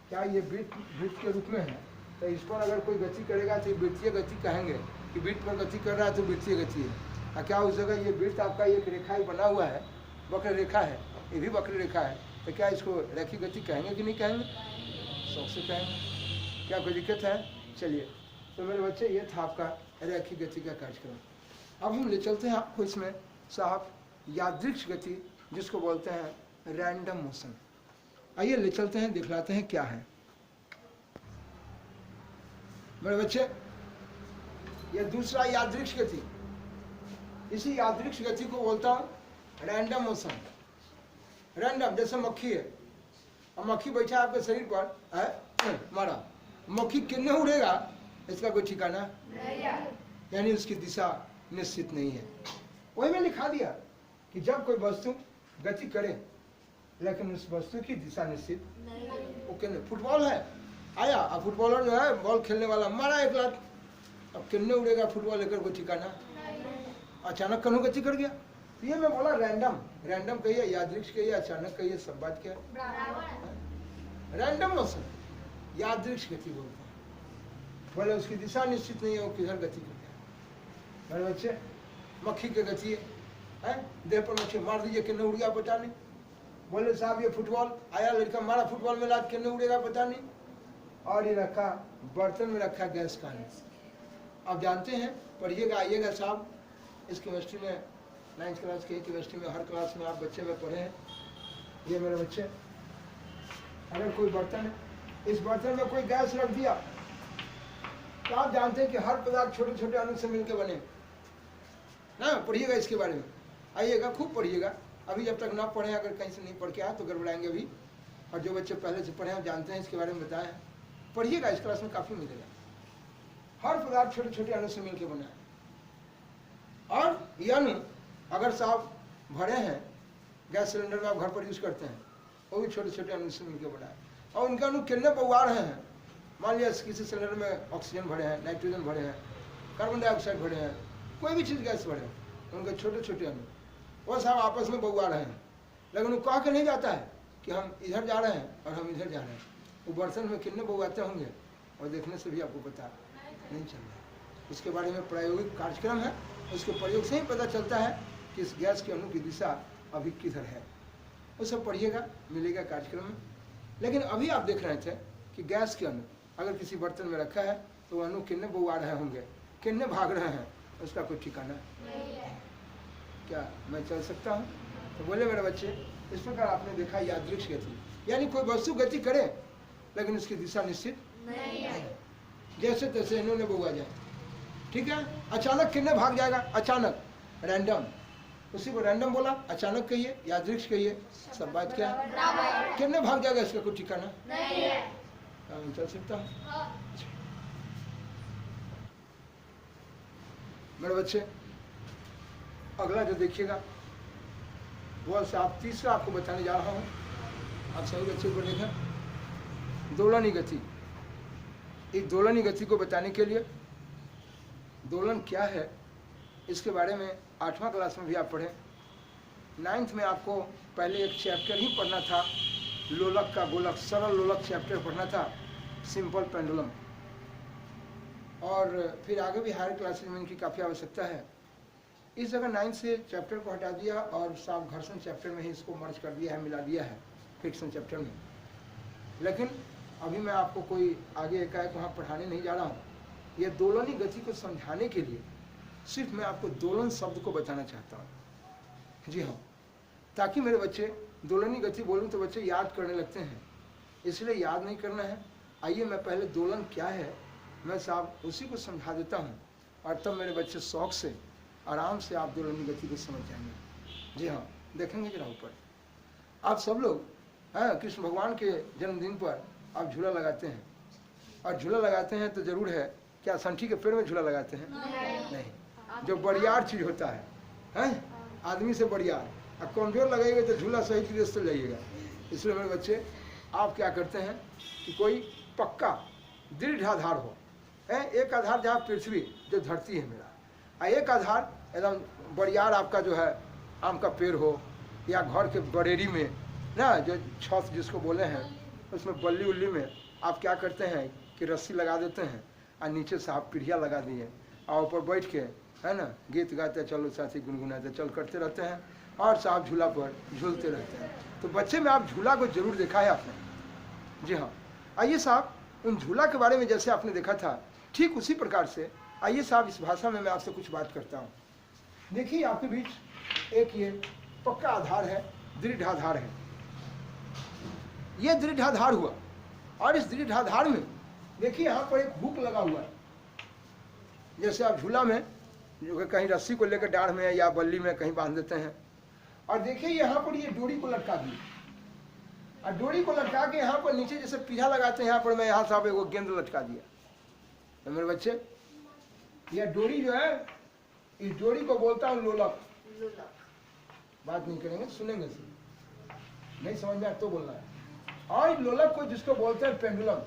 क्या ये वृत्त के रूप में है? तो इस पर अगर कोई गति करेगा तो वृत्तीय गति कहेंगे कि वृत्त पर गति कर रहा है तो वृत्तीय गति है। और क्या उस जगह ये वृत्त आपका एक रेखा ही बना हुआ है, वक्र रेखा है, ये भी वक्र रेखा है, तो क्या इसको रैखिक गति कहेंगे कि नहीं कहेंगे? शौक से कहेंगे। क्या कोई दिक्कत है? चलिए, तो मेरे बच्चे ये था आपका रैखिक गति का कार्यक्रम। अब हम ले चलते हैं आपको इसमें साहब यादृक्ष गति, जिसको बोलते हैं रैंडम मोशन। आइए ले चलते हैं, दिखलाते हैं क्या है मेरे बच्चे। यह दूसरा यादृक्ष गति, इसी यादृक्ष गति को बोलता हूं रैंडम मोशन। रैंडम, जैसे मक्खी है, और मक्खी बैठा है आपके शरीर पर है, मारा, मक्खी कितने उड़ेगा इसका कोई ठिकाना, यानी उसकी दिशा निश्चित नहीं है। वही में लिखा दिया कि जब कोई वस्तु गति करे लेकिन उस वस्तु की दिशा निश्चित नहीं। फुटबॉल है, आया, अब फुटबॉलर जो है बॉल खेलने वाला मारा एक लात, अब कितने उड़ेगा फुटबॉल लेकर कोई ठिकाना, अचानक कहीं गति कर गया, तो ये मैं बोला रैंडम, रैंडम कहिए, यादृक्ष कहिए, अचानक कहिए, सब बात क्या है? रैंडम मोशन, यादृक्ष गति बोलते हैं। बोले उसकी दिशा निश्चित नहीं है, वो किधर गति करता है। मेरे बच्चे, मक्खी की गति है, देह पर मक्खी मार दीजिए किन्ने उड़ गया पता नहीं। बोले साहब ये फुटबॉल आया, लड़का मारा फुटबॉल में, लाद किन्ने उड़ेगा पता नहीं। और ये रखा बर्तन में, रखा गैस का। आप जानते हैं, पढ़िएगा, आइएगा साहब, इस केमिस्ट्री में 9th क्लास की केमिस्ट्री में हर क्लास में आप बच्चे में पढ़े हैं। ये मेरे बच्चे, अगर कोई बर्तन है, इस बर्तन में कोई गैस रख दिया तो आप जानते हैं कि हर पदार्थ छोटे छोटे अणु से मिलकर बने ना। पढ़िएगा इसके बारे में, आइएगा, खूब पढ़िएगा। अभी जब तक ना पढ़े, अगर कहीं से नहीं पढ़ के आए तो गड़बड़ाएंगे अभी। और जो बच्चे पहले से पढ़े हैं, जानते हैं इसके बारे में, बताया है, पढ़िएगा, इस क्लास में काफ़ी मिलेगा। हर पदार्थ छोटे छोटे अणु से मिलकर बना है। और ये अणु अगर साहब भरे हैं, गैस सिलेंडर में आप घर पर यूज करते हैं, वो भी छोटे छोटे अणु से मिलकर बना है। और उनके अणु कितने पौवा रहे हैं। मान लिया किसी सिलेंडर में ऑक्सीजन भरे हैं, नाइट्रोजन भरे हैं, कार्बन डाइऑक्साइड भरे हैं, कोई भी चीज़ गैस भरे हैं, उनके छोटे छोटे अणु वो साहब आपस में बउआ रहे हैं। लेकिन वो कह के नहीं जाता है कि हम इधर जा रहे हैं और हम इधर जा रहे हैं। वो बर्तन में कितने बउआते होंगे और देखने से भी आपको पता नहीं चल रहा। इसके बारे में प्रायोगिक कार्यक्रम है, उसके प्रयोग से ही पता चलता है कि इस गैस के अणु की दिशा अभी किधर है। वो सब पढ़िएगा, मिलेगा कार्यक्रम में। लेकिन अभी आप देख रहे थे कि गैस के अणु अगर किसी बर्तन में रखा है तो वो अणु कितने बउआ रहे होंगे, कितने भाग रहे हैं, उसका कोई ठिकाना नहीं है। क्या मैं चल सकता हूँ? तो बोले मेरे बच्चे, इस प्रकार आपने देखा यादृक्ष गति, यानी कोई वस्तु गति करे लेकिन उसकी दिशा निश्चित नहीं है, जैसे तैसे इन्होंने बउआ जाए। ठीक है, अचानक कितने भाग जाएगा, अचानक, रैंडम, उसी को रैंडम बोला। अचानक कहिए, यादृक्ष कहिए, सब बात क्या है? कितने भाग जाएगा, इसका कोई ठिकाना नहीं है। मैं चल सकता हूँ? मेरे बच्चे, अगला जो देखिएगा वो साहब तीसरा आपको बताने जा रहा हूँ। आप सभी बच्चे को देखें, दोलनी गति। इस दोलनी गति को बताने के लिए, दोलन क्या है इसके बारे में 8वां क्लास में भी आप पढ़ें। 9th में आपको पहले एक चैप्टर ही पढ़ना था, लोलक का गोलक, सरल लोलक चैप्टर पढ़ना था, सिंपल पेंडुलम। और फिर आगे भी हायर क्लासेज में इनकी काफ़ी आवश्यकता है। इस जगह 9th से चैप्टर को हटा दिया और साफ घर्षण चैप्टर में ही इसको मर्ज कर दिया है, मिला दिया है फ्रिक्शन चैप्टर में। लेकिन अभी मैं आपको कोई आगे एकाएक वहाँ पढ़ाने नहीं जा रहा हूँ। यह दोलनी गति को समझाने के लिए सिर्फ मैं आपको दोलन शब्द को बताना चाहता हूँ। जी हाँ, ताकि मेरे बच्चे दोलनी गति बोलूँ तो बच्चे याद करने लगते हैं, इसलिए याद नहीं करना है। आइए मैं पहले दोलन क्या है मैं साहब उसी को समझा देता हूँ, और तब मेरे बच्चे शौक से आराम से आप दोलनी गति को समझ जाएंगे। जी हाँ, देखेंगे जरा ऊपर, आप सब लोग कृष्ण भगवान के जन्मदिन पर आप झूला लगाते हैं, और झूला लगाते हैं तो जरूर है, क्या संठी के पेड़ में झूला लगाते हैं? नहीं। जो बड़ियार चीज होता है आदमी से बड़ियार, अब कमजोर लगेगा तो झूला सही चीज से जाइएगा। इसलिए मेरे बच्चे आप क्या करते हैं कि कोई पक्का दृढ़ आधार हो, एक आधार जहाँ पृथ्वी जो धरती है मेरा, एक आधार एकदम बड़ियार आपका जो है आम का पेड़ हो, या घर के बरेरी में ना जो छत जिसको बोले हैं, उसमें बल्ली उल्ली में आप क्या करते हैं कि रस्सी लगा देते हैं और नीचे से आप पीढ़िया लगा दिए और ऊपर बैठ के है ना गीत गाते चलो साथी गुनगुनाते चल करते रहते हैं, और साहब झूला पर झूलते रहते हैं। तो बच्चे में आप झूला को जरूर देखा है आपने। जी हाँ, आइए साहब उन झूला के बारे में जैसे आपने देखा था ठीक उसी प्रकार से आइए साहब इस भाषा में मैं आपसे कुछ बात करता हूँ। देखिए आपके बीच एक ये पक्का आधार है, दृढ़ आधार है, ये दृढ़ आधार हुआ, और इस दृढ़ आधार में देखिए यहाँ पर एक हुक लगा हुआ है, जैसे आप झूला में जो कहीं रस्सी को लेकर डाढ़ में या बल्ली में कहीं बांध देते हैं। और देखिए यहाँ पर ये डोरी को लटका दी, और डोरी को लटका के यहाँ पर नीचे जैसे पीढ़ा लगाते हैं, यहाँ पर मैं यहाँ साहब एक गेंद लटका दिया। तो मेरे बच्चे यह डोरी जो है, इस डोरी को बोलता हूँ लोलक। बात नहीं करेंगे, सुनेंगे सिर्फ, नहीं समझ में आया तो बोलना है। और लोलक को जिसको बोलते हैं पेंडुलम।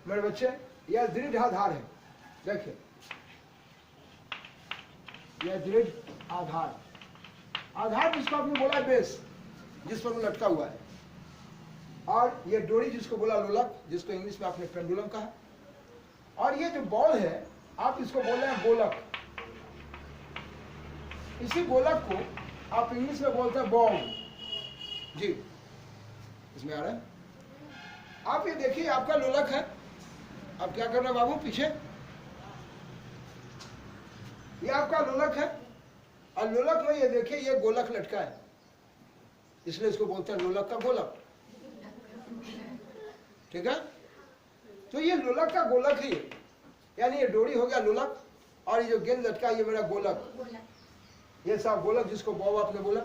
मेरे बच्चे यह दृढ़ आधार है, देखिए यह दृढ़ आधार, आधार जिसको आपने बोला बेस, जिस पर वो लटका हुआ है, और ये डोरी जिसको बोला लोलक, जिसको इंग्लिश में आपने पेंडुलम कहा, और ये जो बॉल है आप इसको बोल रहे हैं गोलक। इसी गोलक को आप इंग्लिश में बोलते हैं बॉल। जी इसमें आ रहा है। आप ये देखिए आपका लोलक है, आप क्या कर रहे हैं बाबू पीछे, ये आपका लोलक है, और लोलक में ये देखिए ये गोलक लटका है, इसलिए इसको बोलते हैं लोलक का गोलक। ठीक है, तो ये लोलक का गोलक ही है, यानी ये डोरी हो गया लोलक, और ये जो गेंद लटका है ये मेरा गोलक, ये सब गोलक जिसको बॉब आपने बोला,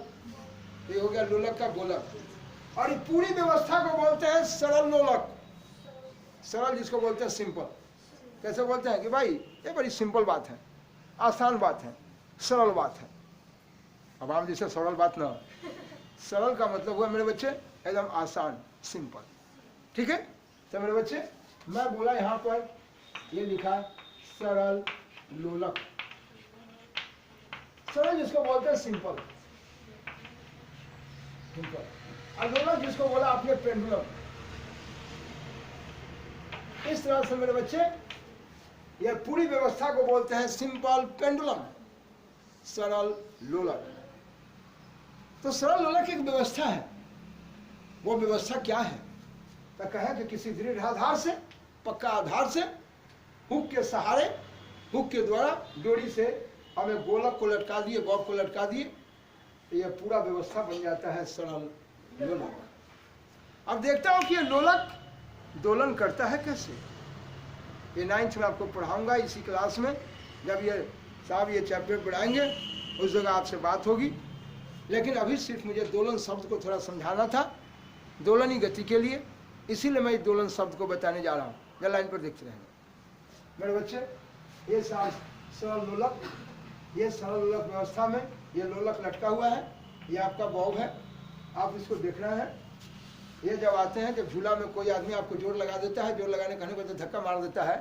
ये हो गया लोलक का गोलक। और ये पूरी व्यवस्था को बोलते हैं सरल लोलक। सरल जिसको बोलते हैं सिंपल। कैसे बोलते हैं कि भाई ये बड़ी सिंपल बात है, आसान बात है, सरल बात है। अब आप जैसे सरल बात ना, सरल का मतलब हुआ मेरे बच्चे एकदम आसान, सिंपल। ठीक है, तो मेरे बच्चे मैं बोला यहाँ पर ये लिखा सरल लोलक, सरल जिसको बोलते हैं सिंपल, सिंपल। और लोलक जिसको बोला आपने पेंडुलम। इस तरह से मेरे बच्चे ये पूरी व्यवस्था को बोलते हैं सिंपल पेंडुलम, सरल लोलक। तो सरल लोलक एक व्यवस्था है, वो व्यवस्था क्या है? तो कहे कि किसी दृढ़ आधार से, पक्का आधार से, हुक के सहारे, हुक के द्वारा डोरी से हमें गोलक को लटका दिए, बॉब को लटका दिए, तो यह पूरा व्यवस्था बन जाता है सरल लोलक। अब देखता हूं कि ये लोलक दोलन करता है कैसे। ये 9th में आपको पढ़ाऊंगा इसी क्लास में, जब ये साहब ये चैप्टर पढ़ाएंगे उस जगह आपसे बात होगी। लेकिन अभी सिर्फ मुझे दोलन शब्द को थोड़ा समझाना था, दोलनी गति के लिए, इसीलिए मैं इस दोलन शब्द को बताने जा रहा हूँ। या लाइन पर देखते रहेंगे मेरे बच्चे। ये सरल लोलक, ये सरल लोलक व्यवस्था में ये लोलक लटका हुआ है, ये आपका बॉब है, आप इसको देखना है। ये जब आते हैं, जब झूला में कोई आदमी आपको जोर लगा देता है, जोर लगाने कहने को तो धक्का मार देता है,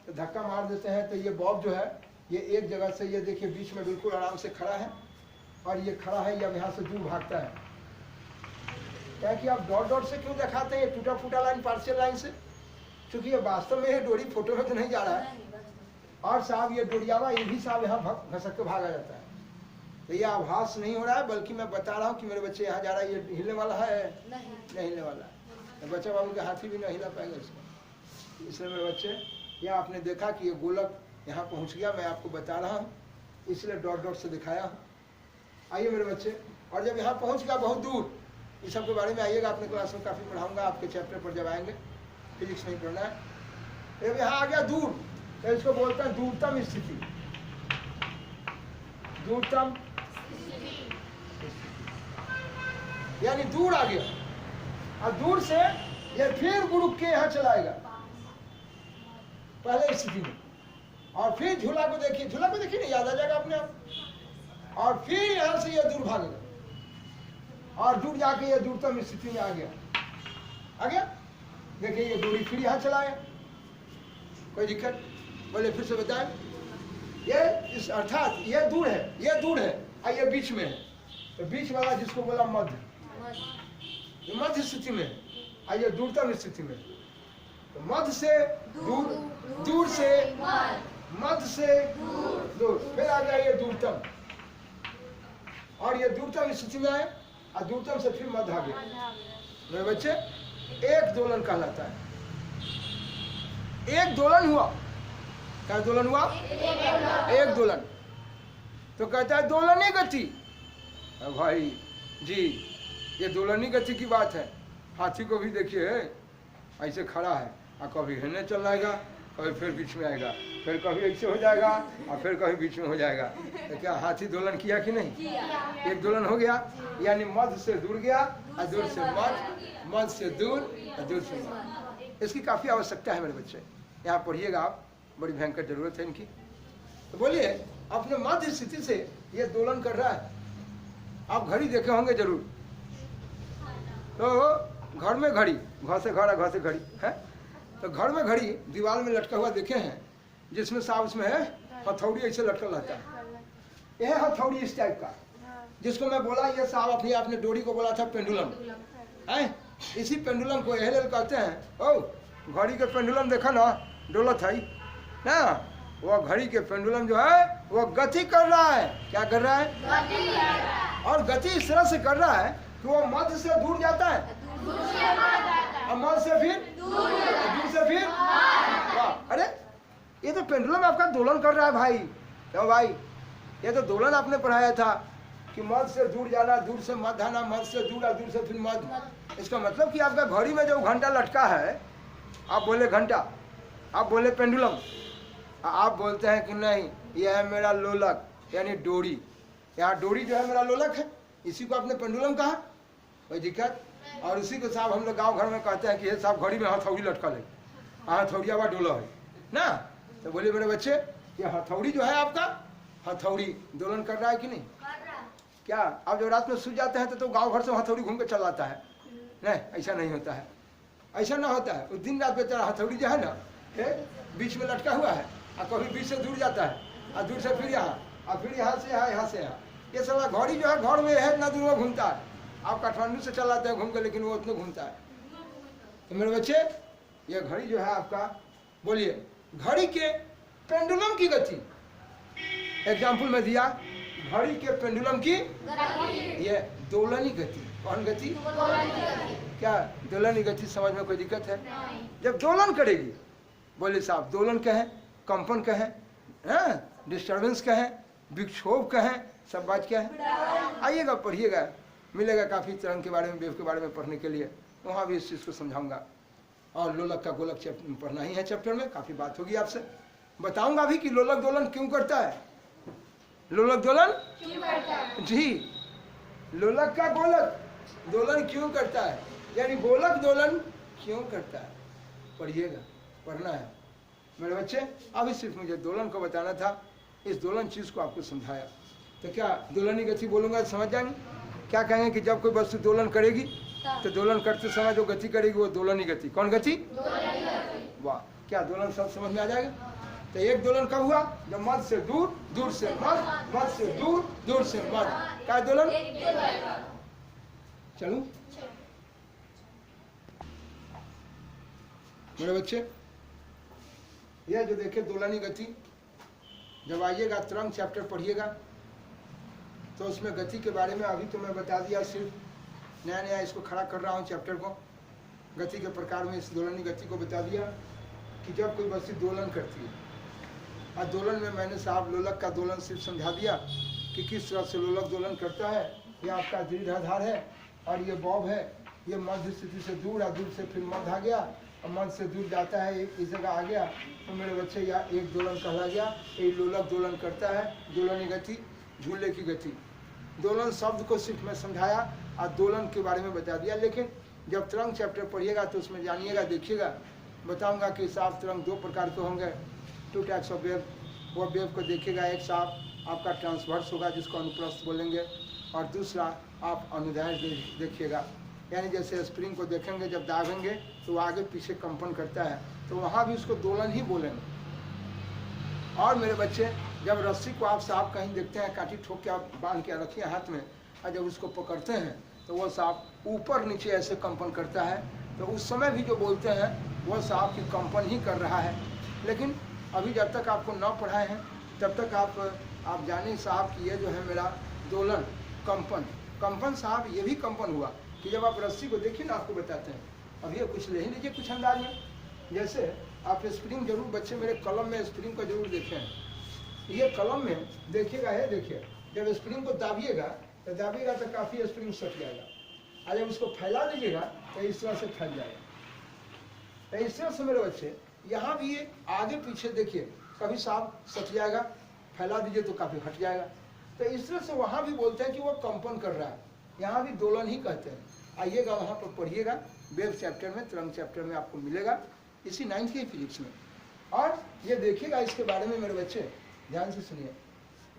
तो धक्का मार देते हैं, तो ये बॉब जो है ये एक जगह से, ये देखिए बीच में बिल्कुल आराम से खड़ा है, और ये खड़ा है, ये यहाँ से दूर भागता है। क्या कि आप डॉट डॉट से क्यों दिखाते हैं, ये टूटा फूटा लाइन, पार्शियल लाइन से? क्योंकि ये वास्तव में ये डोरी फोटो में तो नहीं जा रहा है, और साहब ये डोरियावा ये भी साहब यहाँ घसक के भागा जाता है। तो ये आभास नहीं हो रहा है, बल्कि मैं बता रहा हूँ कि मेरे बच्चे यहाँ जा रहा है, ये हिलने वाला है नहीं हिलने वाला है। तो बच्चा बाबू के हाथी भी नहीं हिला पाएगा इसको। इसलिए मेरे बच्चे, यहाँ आपने देखा कि ये गोलक यहाँ पहुँच गया, मैं आपको बता रहा हूँ, इसलिए डॉट डॉट से दिखाया हूँ। आइए मेरे बच्चे, और जब यहाँ पहुँच गया बहुत दूर, इस सब के बारे में आइएगा, अपने क्लास में काफ़ी पढ़ाऊँगा, आपके चैप्टर पर जब आएंगे, फिजिक्स नहीं पढ़ना है। जब यहाँ आ गया दूर, तो इसको बोलते हैं दूरतम स्थिति, दूरतम यानी दूर आ गया, और दूर से ये फिर गुरु के यहाँ चलाएगा पहले स्थिति में, और फिर झूला को देखिए, झूला को देखिए नहीं, याद आ जाएगा अपने आप, और फिर यहाँ से ये दूर भागेगा, और दूर जाके ये दूरतम स्थिति में आ गया। देखिए ये डोरी फिर यहाँ चलाया, कोई दिक्कत? बोले फिर से बताएं। ये इस अर्थात ये दूर है, ये दूर है, और ये बीच में है, तो बीच वाला जिसको बोला मध्य, ये मध्य स्थिति में है, और ये दूरतम स्थिति में। तो मध्य से दूर, दूर से मध्य से दूर, फिर आ गया ये दूरतम, और ये दूरतम स्थिति में है, और दूरतम से फिर मध्य आ गया। मेरे बच्चे, एक दोलन कहलाता है। एक दोलन हुआ, क्या दोलन हुआ? एक दोलन। तो कहता है दोलनी गति। भाई जी, ये दोलनी गति की बात है। हाथी को भी देखिए ऐसे खड़ा है, और कभी हिलने चल जाएगा, कभी फिर बीच में आएगा, फिर कभी ऐसे हो जाएगा, और फिर कभी बीच में हो जाएगा। तो क्या हाथी दोलन किया कि नहीं? एक दोलन हो गया, यानी मध्य से दूर गया, और दूर से मध्य, मध्य से दूर, और दूर से मध्य। इसकी काफ़ी आवश्यकता है मेरे बच्चे, यहाँ पढ़िएगा आप, बड़ी भयंकर जरूरत है इनकी। तो बोलिए, अपने मध्य स्थिति से ये दोलन कर रहा है। आप घड़ी देखे होंगे जरूर, तो घर में घड़ी, घर से घर, घर से घड़ी है, तो घर में घड़ी दीवार में लटका हुआ देखे हैं, जिसमें साहब उसमें है हथौड़ी ऐसे लटका रहता है। यह हथौड़ी इस टाइप का, जिसको मैं बोला ये साहब अपनी आपने डोरी को बोला था पेंडुलम है, इसी पेंडुलम को यह कहते हैं। ओ घड़ी के पेंडुलम देखा ना डोलत है ना, वो घड़ी के पेंडुलम जो है वो गति कर रहा है। क्या कर रहा है? और गति इस तरह से कर रहा है कि वो मध्य से दूर जाता है और मध्य से फिर दूर से फिर। अरे ये तो पेंडुलम आपका दोलन कर रहा है भाई। क्यों भाई? ये तो दोलन आपने पढ़ाया था कि मध्य से दूर जाना, दूर से मध्य आना, मध्य से दूर, दूर से फिर मध्य। इसका मतलब कि आपका घड़ी में जो घंटा लटका है, आप बोले घंटा, आप बोले पेंडुलम, आप बोलते हैं कि नहीं यह है मेरा लोलक यानी डोरी। यहाँ डोरी जो है मेरा लोलक है, इसी को आपने पेंडुलम कहा, कोई दिक्कत? और उसी को साहब हम लोग गांव घर में कहते हैं कि ये साहब घड़ी में हथौड़ी लटका ले, हथौड़िया वा डोला है ना। तो बोले मेरे बच्चे ये हथौड़ी जो है आपका, हथौड़ी दोलन कर रहा है कि नहीं? क्या आप जब रात में सो जाते हैं तो गांव घर से हथौड़ी घूम के चला आता है? नहीं, ऐसा नहीं होता है, ऐसा ना होता है। उस दिन रात बेचारा हथौड़ी जो है ना बीच में लटका हुआ है और कभी बीच से दूर जाता है और दूर से फिर यहाँ और फिर यहाँ से यहाँ, यहाँ से यहाँ। ये साला घड़ी जो है घर में है इतना दूर में घूमता है। आप काठमांडू से चलाते हैं घूम के, लेकिन वो उतना घूमता है। तो मेरे बच्चे ये घड़ी जो है आपका, बोलिए घड़ी के पेंडुलम की गति, एग्जाम्पल में दिया घड़ी के पेंडुलम की ये दोलनी गति। कौन गति? क्या दोलनी गति? समझ में कोई दिक्कत है? जब दोलन करेगी, बोले साहब दोलन कहें, कंपन कहें, डिस्टर्बेंस कहें, विक्षोभ कहें, सब बात क्या है? आइएगा पढ़िएगा, मिलेगा काफ़ी तरंग के बारे में, वेव के बारे में पढ़ने के लिए, वहाँ भी इस चीज़ को समझाऊंगा। और लोलक का गोलक पढ़ना ही है चैप्टर में, काफ़ी बात होगी आपसे। बताऊंगा भी कि लोलक दोलन क्यों करता है। लोलक दोलन क्यों करता है? जी, लोलक का गोलक दोलन क्यों करता है, यानी गोलक दोलन क्यों करता है, पढ़िएगा, पढ़ना है मेरे बच्चे। अभी सिर्फ मुझे दोलन को बताना था, इस दोलन चीज़ को आपको समझाया। तो क्या दोलनी गति बोलूँगा तो समझ जाएंगे? क्या कहेंगे कि जब कोई वस्तु दोलन करेगी तो दोलन करते समय जो गति करेगी वो दोलनी गति। कौन गति? वाह, क्या दोलन सब समझ में आ जाएगा? तो एक दोलन कब हुआ? जब मध्य से दूर, दूर से मध्य, मध्य से दूर, दूर से मध्य। क्या दोलन? चलूं मेरे बच्चे, यह जो देखे दोलनी गति, जब आइएगा तरंग चैप्टर पढ़िएगा तो उसमें गति के बारे में अभी तो मैं बता दिया, सिर्फ नया नया इसको खड़ा कर रहा हूँ चैप्टर को। गति के प्रकार में इस दोलनी गति को बता दिया कि जब कोई वस्तु दोलन करती है, और दोलन में मैंने साहब लोलक का दोलन सिर्फ समझा दिया कि किस तरह से लोलक दोलन करता है। ये आपका दृढ़ाधार है और ये बॉब है, ये मध्य स्थिति से दूर, और दूर से फिर मध्य आ गया और मध्य से दूर जाता है, एक इस जगह आ गया। तो मेरे बच्चे यहाँ एक दोलन कहला गया, ये लोलक दोलन करता है। दोलनी गति, झूले की गति। दोलन शब्द को सिर्फ मैं समझाया और दोलन के बारे में बता दिया। लेकिन जब तरंग चैप्टर पढ़िएगा तो उसमें जानिएगा, देखिएगा, बताऊंगा कि साफ तरंग दो प्रकार के होंगे, 2 टाइप्स ऑफ वेव। वो वेव को देखिएगा, एक साफ आपका ट्रांसवर्स होगा जिसको अनुप्रस्थ बोलेंगे, और दूसरा आप अनुदैर्घ्य देखिएगा, यानी जैसे स्प्रिंग को देखेंगे जब दाबेंगे तो वो आगे पीछे कंपन करता है, तो वहाँ भी उसको दोलन ही बोलेंगे। और मेरे बच्चे जब रस्सी को आप साहब कहीं देखते हैं काठी ठोक के आप बांध के रखिए हाथ में, और जब उसको पकड़ते हैं तो वो साहब ऊपर नीचे ऐसे कंपन करता है, तो उस समय भी जो बोलते हैं वो साहब की कंपन ही कर रहा है। लेकिन अभी जब तक आपको न पढ़ाए हैं तब तक आप जाने साहब कि ये जो है मेरा दोलन, कंपन साहब ये भी कंपन हुआ कि जब आप रस्सी को देखिए ना, आपको बताते हैं। अब ये कुछ ले ही लीजिए कुछ अंदाज में, जैसे आप स्प्रिंग जरूर बच्चे मेरे कलम में स्प्रिंग को जरूर देखें, ये कलम में देखिएगा, है देखिए, जब स्प्रिंग को दाबिएगा तो काफ़ी स्प्रिंग सट जाएगा, और जब उसको फैला दीजिएगा तो इस तरह से फैल जाएगा। तो इस तरह से मेरे बच्चे यहाँ भी ये आगे पीछे देखिए, कभी साफ सट जाएगा, फैला दीजिए तो काफ़ी हट जाएगा। तो इस तरह से वहाँ भी बोलते हैं कि वो कंपन कर रहा है, यहाँ भी दोलन ही कहते हैं। आइएगा वहाँ पर पढ़िएगा, वेव चैप्टर में, तरंग चैप्टर में आपको मिलेगा, इसी 9th के फिजिक्स में। और ये देखिएगा इसके बारे में मेरे बच्चे, ध्यान से सुनिए।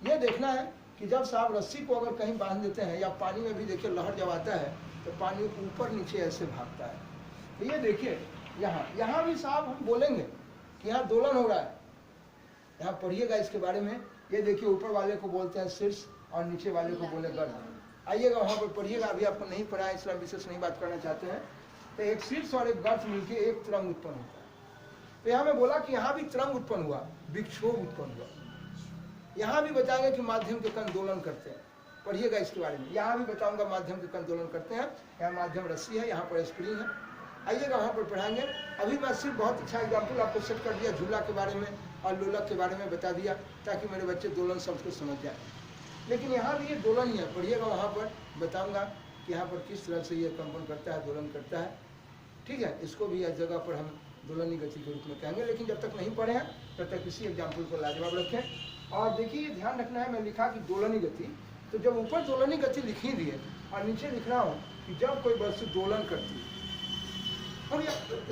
ये देखना है कि जब साहब रस्सी को अगर कहीं बांध देते हैं, या पानी में भी देखिए लहर जब आता है तो पानी ऊपर नीचे ऐसे भागता है। तो ये देखिए यहाँ भी साहब हम बोलेंगे कि यहाँ दोलन हो रहा है। यहाँ पढ़िएगा इसके बारे में ये देखिए ऊपर वाले को बोलते हैं शीर्ष और नीचे वाले को बोले गर्भ। आइएगा वहाँ पर पढ़िएगा, अभी आपको नहीं पढ़ा है इसलिए विशेष नहीं बात करना चाहते हैं। तो एक शीर्ष और एक गर्भ मिलकर एक तरंग उत्पन्न होता है। तो यहाँ मैं बोला कि यहाँ भी तरंग उत्पन्न हुआ, विक्षोभ उत्पन्न हुआ। यहाँ भी बताएंगे कि माध्यम के कण दोलन करते हैं, पढ़िएगा इसके बारे में। यहाँ भी बताऊंगा माध्यम के कण दोलन करते हैं। यहाँ माध्यम रस्सी है, यहाँ पर स्प्रिंग है। आइएगा वहाँ पर पढ़ाएंगे। अभी मैं सिर्फ बहुत अच्छा एग्जाम्पल आपको सेट कर दिया, झूला के बारे में और लोलक के बारे में बता दिया ताकि मेरे बच्चे दोलन शब्द को समझ जाए। लेकिन यहाँ भी ये दोलन ही है, पढ़िएगा वहाँ पर बताऊँगा कि यहाँ पर किस तरह से ये कंपन करता है, दोलन करता है। ठीक है, इसको भी इस जगह पर हम दोलनी गति के रूप में कहेंगे। लेकिन जब तक नहीं पढ़े हैं तब तक इसी एग्जाम्पल को लाजवाब रखें। और देखिए ध्यान रखना है, मैं लिखा कि दोलनी गति, तो जब ऊपर दोलनी गति लिखी दिए और नीचे लिख रहा हूँ कि जब कोई वस्तु दोलन करती है, अब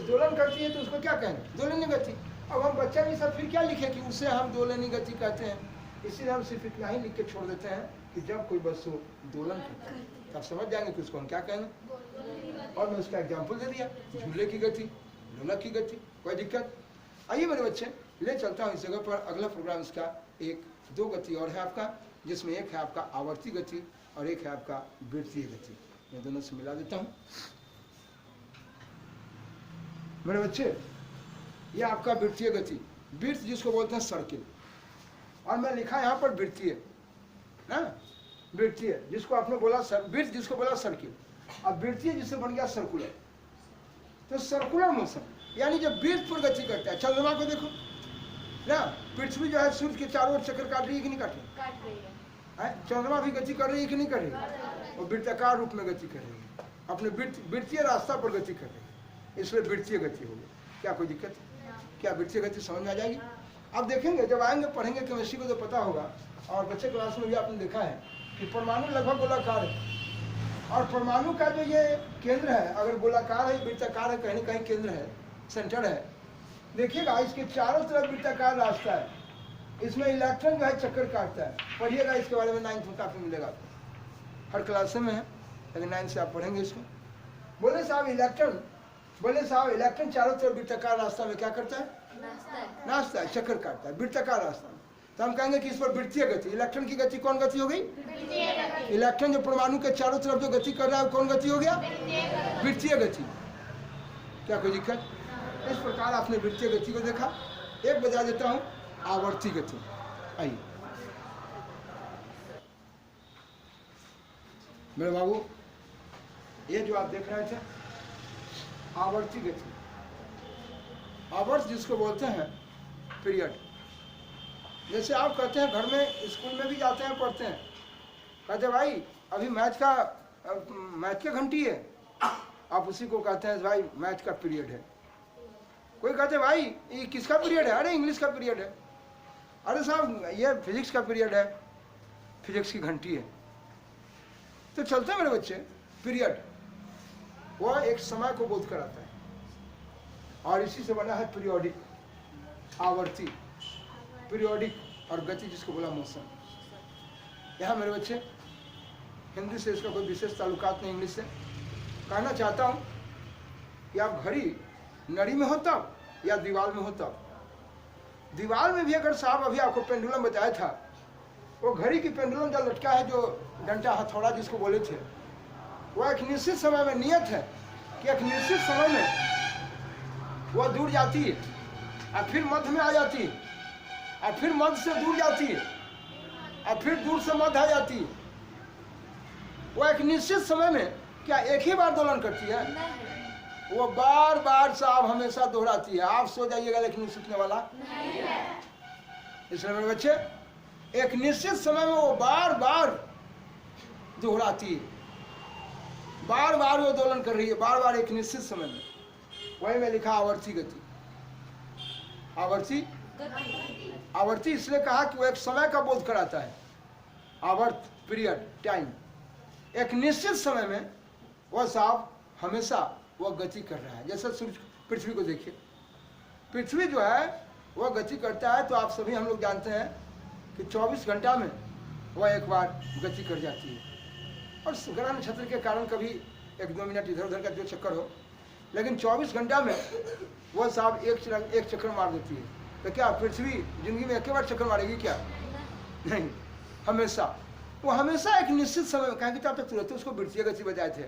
दोलन करती है तो उसको क्या कहेंगे? दोलनी गति। अब हम बच्चा भी सब फिर क्या लिखे कि उसे हम दोलनी गति कहते हैं, इसीलिए हम सिर्फ इतना ही लिख के छोड़ देते हैं कि जब कोई वस्तु दोलन करती है, तब समझ जाएंगे कि उसको हम क्या कहेंगे। और मैं उसका एग्जाम्पल दे दिया, झूले की गति, लोलक की गति, कोई दिक्कत। आइए मेरे बच्चे, ले चलता हूँ इस जगह पर। अगला प्रोग्राम इसका दो गति और है आपका, जिसमें एक है आपका आवर्ती गति और एक है आपका वृत्तीय गति। मैं दोनों से मिला देता हूँ मेरे बच्चे। ये आपका वृत्तीय गति, वृत्त जिसको बोलते हैं सर्किल, और मैं लिखा यहाँ पर वृत्तीय ना, वृत्तीय जिसको आपने बोला वृत्त जिसको बोला सर्किल, अब वृत्तीय जिससे बन गया सर्कुलर। तो सर्कुलर मोशन यानी जब वृत्त पर गति करता है। चंद्रमा को देखो ना, पृथ्वी जो है सूर्य के चारों ओर चक्कर काट रही है कि नहीं काट रही है? चंद्रमा भी गति कर रही है कि नहीं कर रही है? और वृत्ताकार रूप में गति कर रही है, अपने वृत्तीय रास्ता पर गति कर रही है, इसलिए वृत्तीय गति होगी। क्या कोई दिक्कत है? क्या वृत्तीय गति समझ में आ जाएगी? आप देखेंगे जब आएंगे पढ़ेंगे केमिस्ट्री को तो पता होगा, और बच्चे क्लास में भी आपने देखा है कि परमाणु लगभग गोलाकार है, और परमाणु का जो ये केंद्र है अगर गोलाकार है, वृत्ताकार है, कहीं न कहीं केंद्र है, सेंटर है। देखिएगा इसके चारों तरफ वृत्ताकार रास्ता है, इसमें इलेक्ट्रॉन जो है चक्कर काटता है। पढ़िएगा इसके बारे में, 9th में काफी मिलेगा आपको, हर क्लास में है, लेकिन 9th से आप पढ़ेंगे इसको। बोले साहब इलेक्ट्रॉन चारों तरफ वृत्ताकार रास्ता में क्या करता है? नाचता है, चक्कर काटता है वृत्ताकार रास्ता में। तो हम कहेंगे कि इस पर वृत्तीय गति। इलेक्ट्रॉन की गति कौन गति हो गई? इलेक्ट्रॉन जो परमाणु के चारों तरफ जो गति कर रहा है कौन गति हो गया? वृत्तीय गति। क्या कोई दिक्कत? इस प्रकार आपने वृत्तीय गति को देखा। एक बजा देता हूं आवर्ती गति। आइए मेरे बाबू, ये जो आप देख रहे थे आवर्ती गति, आवर्त जिसको बोलते हैं पीरियड। जैसे आप कहते हैं घर में, स्कूल में भी जाते हैं, पढ़ते हैं, कहते भाई अभी मैथ की घंटी है, आप उसी को कहते हैं भाई मैथ का पीरियड है। कोई कहते भाई ये किसका पीरियड है? अरे इंग्लिश का पीरियड है। अरे साहब ये फिजिक्स का पीरियड है, फिजिक्स की घंटी है। तो चलते हैं मेरे बच्चे, पीरियड वह एक समय को बोध कराता है, और इसी से बना है पीरियोडिक, आवर्ती, पीरियोडिक, और गति जिसको बोला मोशन। यहाँ मेरे बच्चे हिंदी से इसका कोई विशेष ताल्लुकात नहीं, इंग्लिश से। कहना चाहता हूँ कि आप घड़ी नड़ी में हो तब या दीवार में हो तब। दीवार में भी अगर साहब अभी आपको पेंडुलम बताया था, वो घड़ी की पेंडुलम जो लटका है, जो डंटा हथौड़ा जिसको बोले थे, वह एक निश्चित समय में, नियत है कि एक निश्चित समय में वह दूर जाती है और फिर मध्य में आ जाती है, और फिर मध्य से दूर जाती है, और फिर दूर से मध्य आ जाती है। वह एक निश्चित समय में क्या एक ही बार दोलन करती है? वो बार बार साहब हमेशा दोहराती है। आप सो जाइएगा लेकिन सूचने वाला नहीं है। इसलिए मेरे बच्चे एक निश्चित समय में वो बार बार दोहराती है, बार बार वो दोलन कर रही है, बार बार एक निश्चित समय में। वही में लिखा आवर्ती गति। आवर्ती इसलिए कहा कि वो एक समय का बोध कराता है। आवर्त पीरियड, टाइम, एक निश्चित समय में वह साहब हमेशा वह गति कर रहा है। जैसे सूर्य, पृथ्वी को देखिए, पृथ्वी जो है वह गति करता है, तो आप सभी हम लोग जानते हैं कि 24 घंटा में वह एक बार गति कर जाती है। और ग्रह नक्षत्र के कारण कभी 1-2 मिनट इधर उधर का जो चक्कर हो, लेकिन 24 घंटा में वह साहब एक चक्कर मार देती है। तो क्या पृथ्वी जिंदगी में एक बार चक्कर मारेगी क्या? नहीं, हमेशा वो हमेशा एक निश्चित समय में, कहेंगे आप तो तुरंत उसको वृत्तीय गति बजाए थे,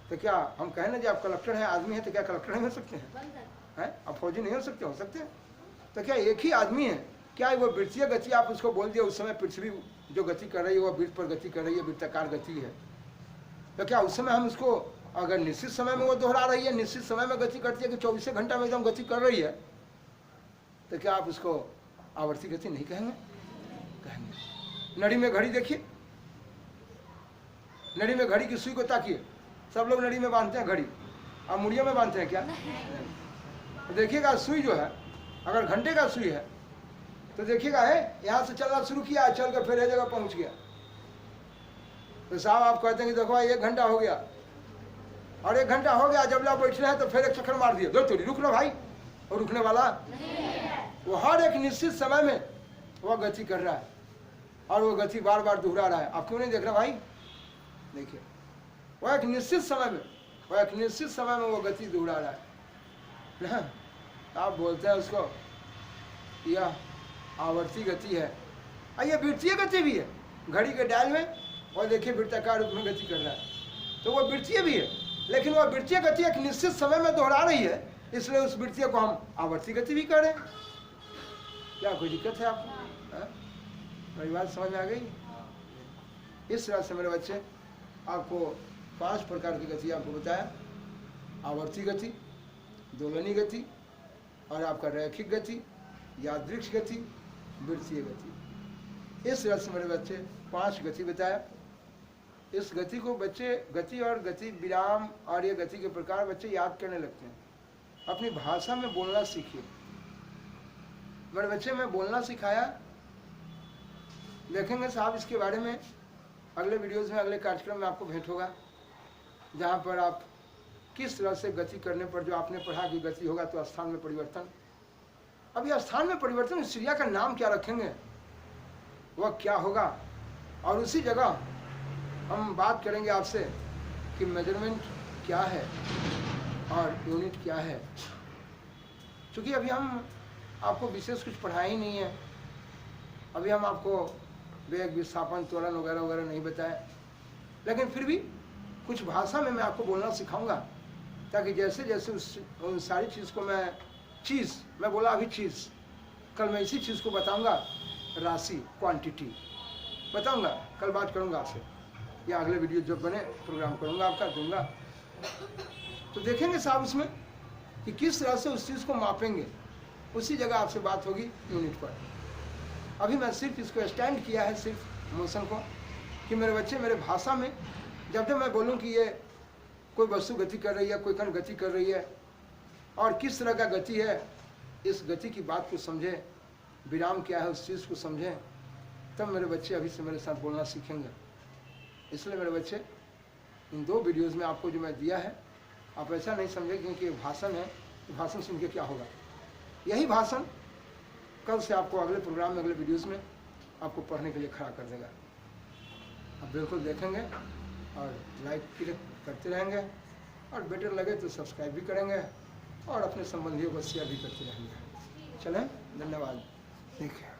तो क्या हम कहें ना, जब आप कलेक्टर हैं, आदमी है, तो क्या कलेक्टर नहीं हो सकते हैं? आप फौजी नहीं हो सकते? हो सकते हैं। तो क्या एक ही आदमी है? क्या वो वृत्तीय गति आप उसको बोल दिए, उस समय पृथ्वी जो गति कर रही है वो वृत्त पर गति कर रही है, वृत्ताकार गति है, तो क्या उस समय हम उसको, अगर निश्चित समय में वो दोहरा रही है, निश्चित समय में गति करती है कि 24 घंटा में एकदम गति कर रही है, तो क्या आप उसको आवर्ती गति नहीं कहेंगे? कहेंगे। नड़ी में घड़ी देखिए, नड़ी में घड़ी की सुई को ताकिए, सब लोग नड़ी में बांधते हैं घड़ी, आप मुड़ियों में बांधते हैं क्या? तो देखिएगा सुई जो है, अगर घंटे का सुई है तो देखिएगा है यहाँ से चलना शुरू किया, चल कर फिर एक जगह पहुंच गया, तो साहब आप कहते हैं कि देखो 1 घंटा हो गया, और 1 घंटा हो गया, जब आप बैठे हैं तो फिर एक चक्कर मार दिया, दो थोड़ी रुक लो भाई, और रुकने वाला वो हर एक निश्चित समय में वह गति कर रहा है, और वो गति बार बार दोहरा रहा है। आप क्यों नहीं देख रहे भाई? देखिए, वह एक निश्चित समय में, वह एक निश्चित समय में वो गति दोहरा रहा है ना। आप बोलते हैं उसको यह आवर्ती गति है, और यह वृत्तीय गति भी है, घड़ी के डायल में, और देखिए वृत्ताकार रूप में गति कर रहा है, तो वह वृत्तीय भी है, लेकिन वह वृत्तीय गति एक निश्चित समय में दोहरा रही है, इसलिए उस वृत्तीय को हम आवर्ती गति भी करें। क्या कोई दिक्कत है आपको? मेरी बात समझ में आ गई? इस तरह से मेरे बच्चे आपको 5 प्रकार की गति आपको बताया, आवर्ती गति, दोलनी गति, और आपका रैखिक गति, यादृक्ष गति, वृत्तीय गति। इस तरह से मेरे बच्चे 5 गति बताया। इस गति को बच्चे, गति और गति विराम और ये गति के प्रकार बच्चे याद करने लगते हैं, अपनी भाषा में बोलना सीखिए। मेरे बच्चे मैं बोलना सिखाया, देखेंगे साहब इसके बारे में अगले वीडियोज़ में, अगले कार्यक्रम में आपको भेंट होगा, जहाँ पर आप किस तरह से गति करने पर, जो आपने पढ़ा कि गति होगा तो स्थान में परिवर्तन, अब यह स्थान में परिवर्तन इस क्रिया का नाम क्या रखेंगे, वह क्या होगा, और उसी जगह हम बात करेंगे आपसे कि मेजरमेंट क्या है और यूनिट क्या है। क्योंकि अभी हम आपको विशेष कुछ पढ़ाया ही नहीं है, अभी हम आपको वेग, विस्थापन, त्वरण वगैरह वगैरह नहीं बताए, लेकिन फिर भी कुछ भाषा में मैं आपको बोलना सिखाऊंगा, ताकि जैसे जैसे उन सारी चीज़ को मैं बोला अभी चीज़, कल मैं इसी चीज़ को बताऊंगा, राशि, क्वांटिटी बताऊंगा, कल बात करूंगा आपसे, या अगले वीडियो जब बने प्रोग्राम करूंगा आपका, दूंगा, तो देखेंगे साहब उसमें कि किस तरह से उस चीज़ को मापेंगे, उसी जगह आपसे बात होगी यूनिट पर। अभी मैं सिर्फ इसको स्टैंड किया है, सिर्फ मोशन को, कि मेरे बच्चे मेरे भाषा में जब तक मैं बोलूं कि ये कोई वस्तु गति कर रही है, कोई कण गति कर रही है, और किस तरह का गति है, इस गति की बात को समझें, विराम क्या है उस चीज़ को समझें, तब मेरे बच्चे अभी से मेरे साथ बोलना सीखेंगे। इसलिए मेरे बच्चे इन 2 वीडियोज़ में आपको जो मैं दिया है, आप ऐसा नहीं समझें क्योंकि भाषण है, भाषण सुन के क्या होगा, यही भाषण कल से आपको अगले प्रोग्राम में, अगले वीडियोस में आपको पढ़ने के लिए खड़ा कर देगा। आप बिल्कुल देखेंगे और लाइक करते रहेंगे, और बेटर लगे तो सब्सक्राइब भी करेंगे, और अपने संबंधियों को शेयर भी करते रहेंगे। चलें, धन्यवाद। ठीक है।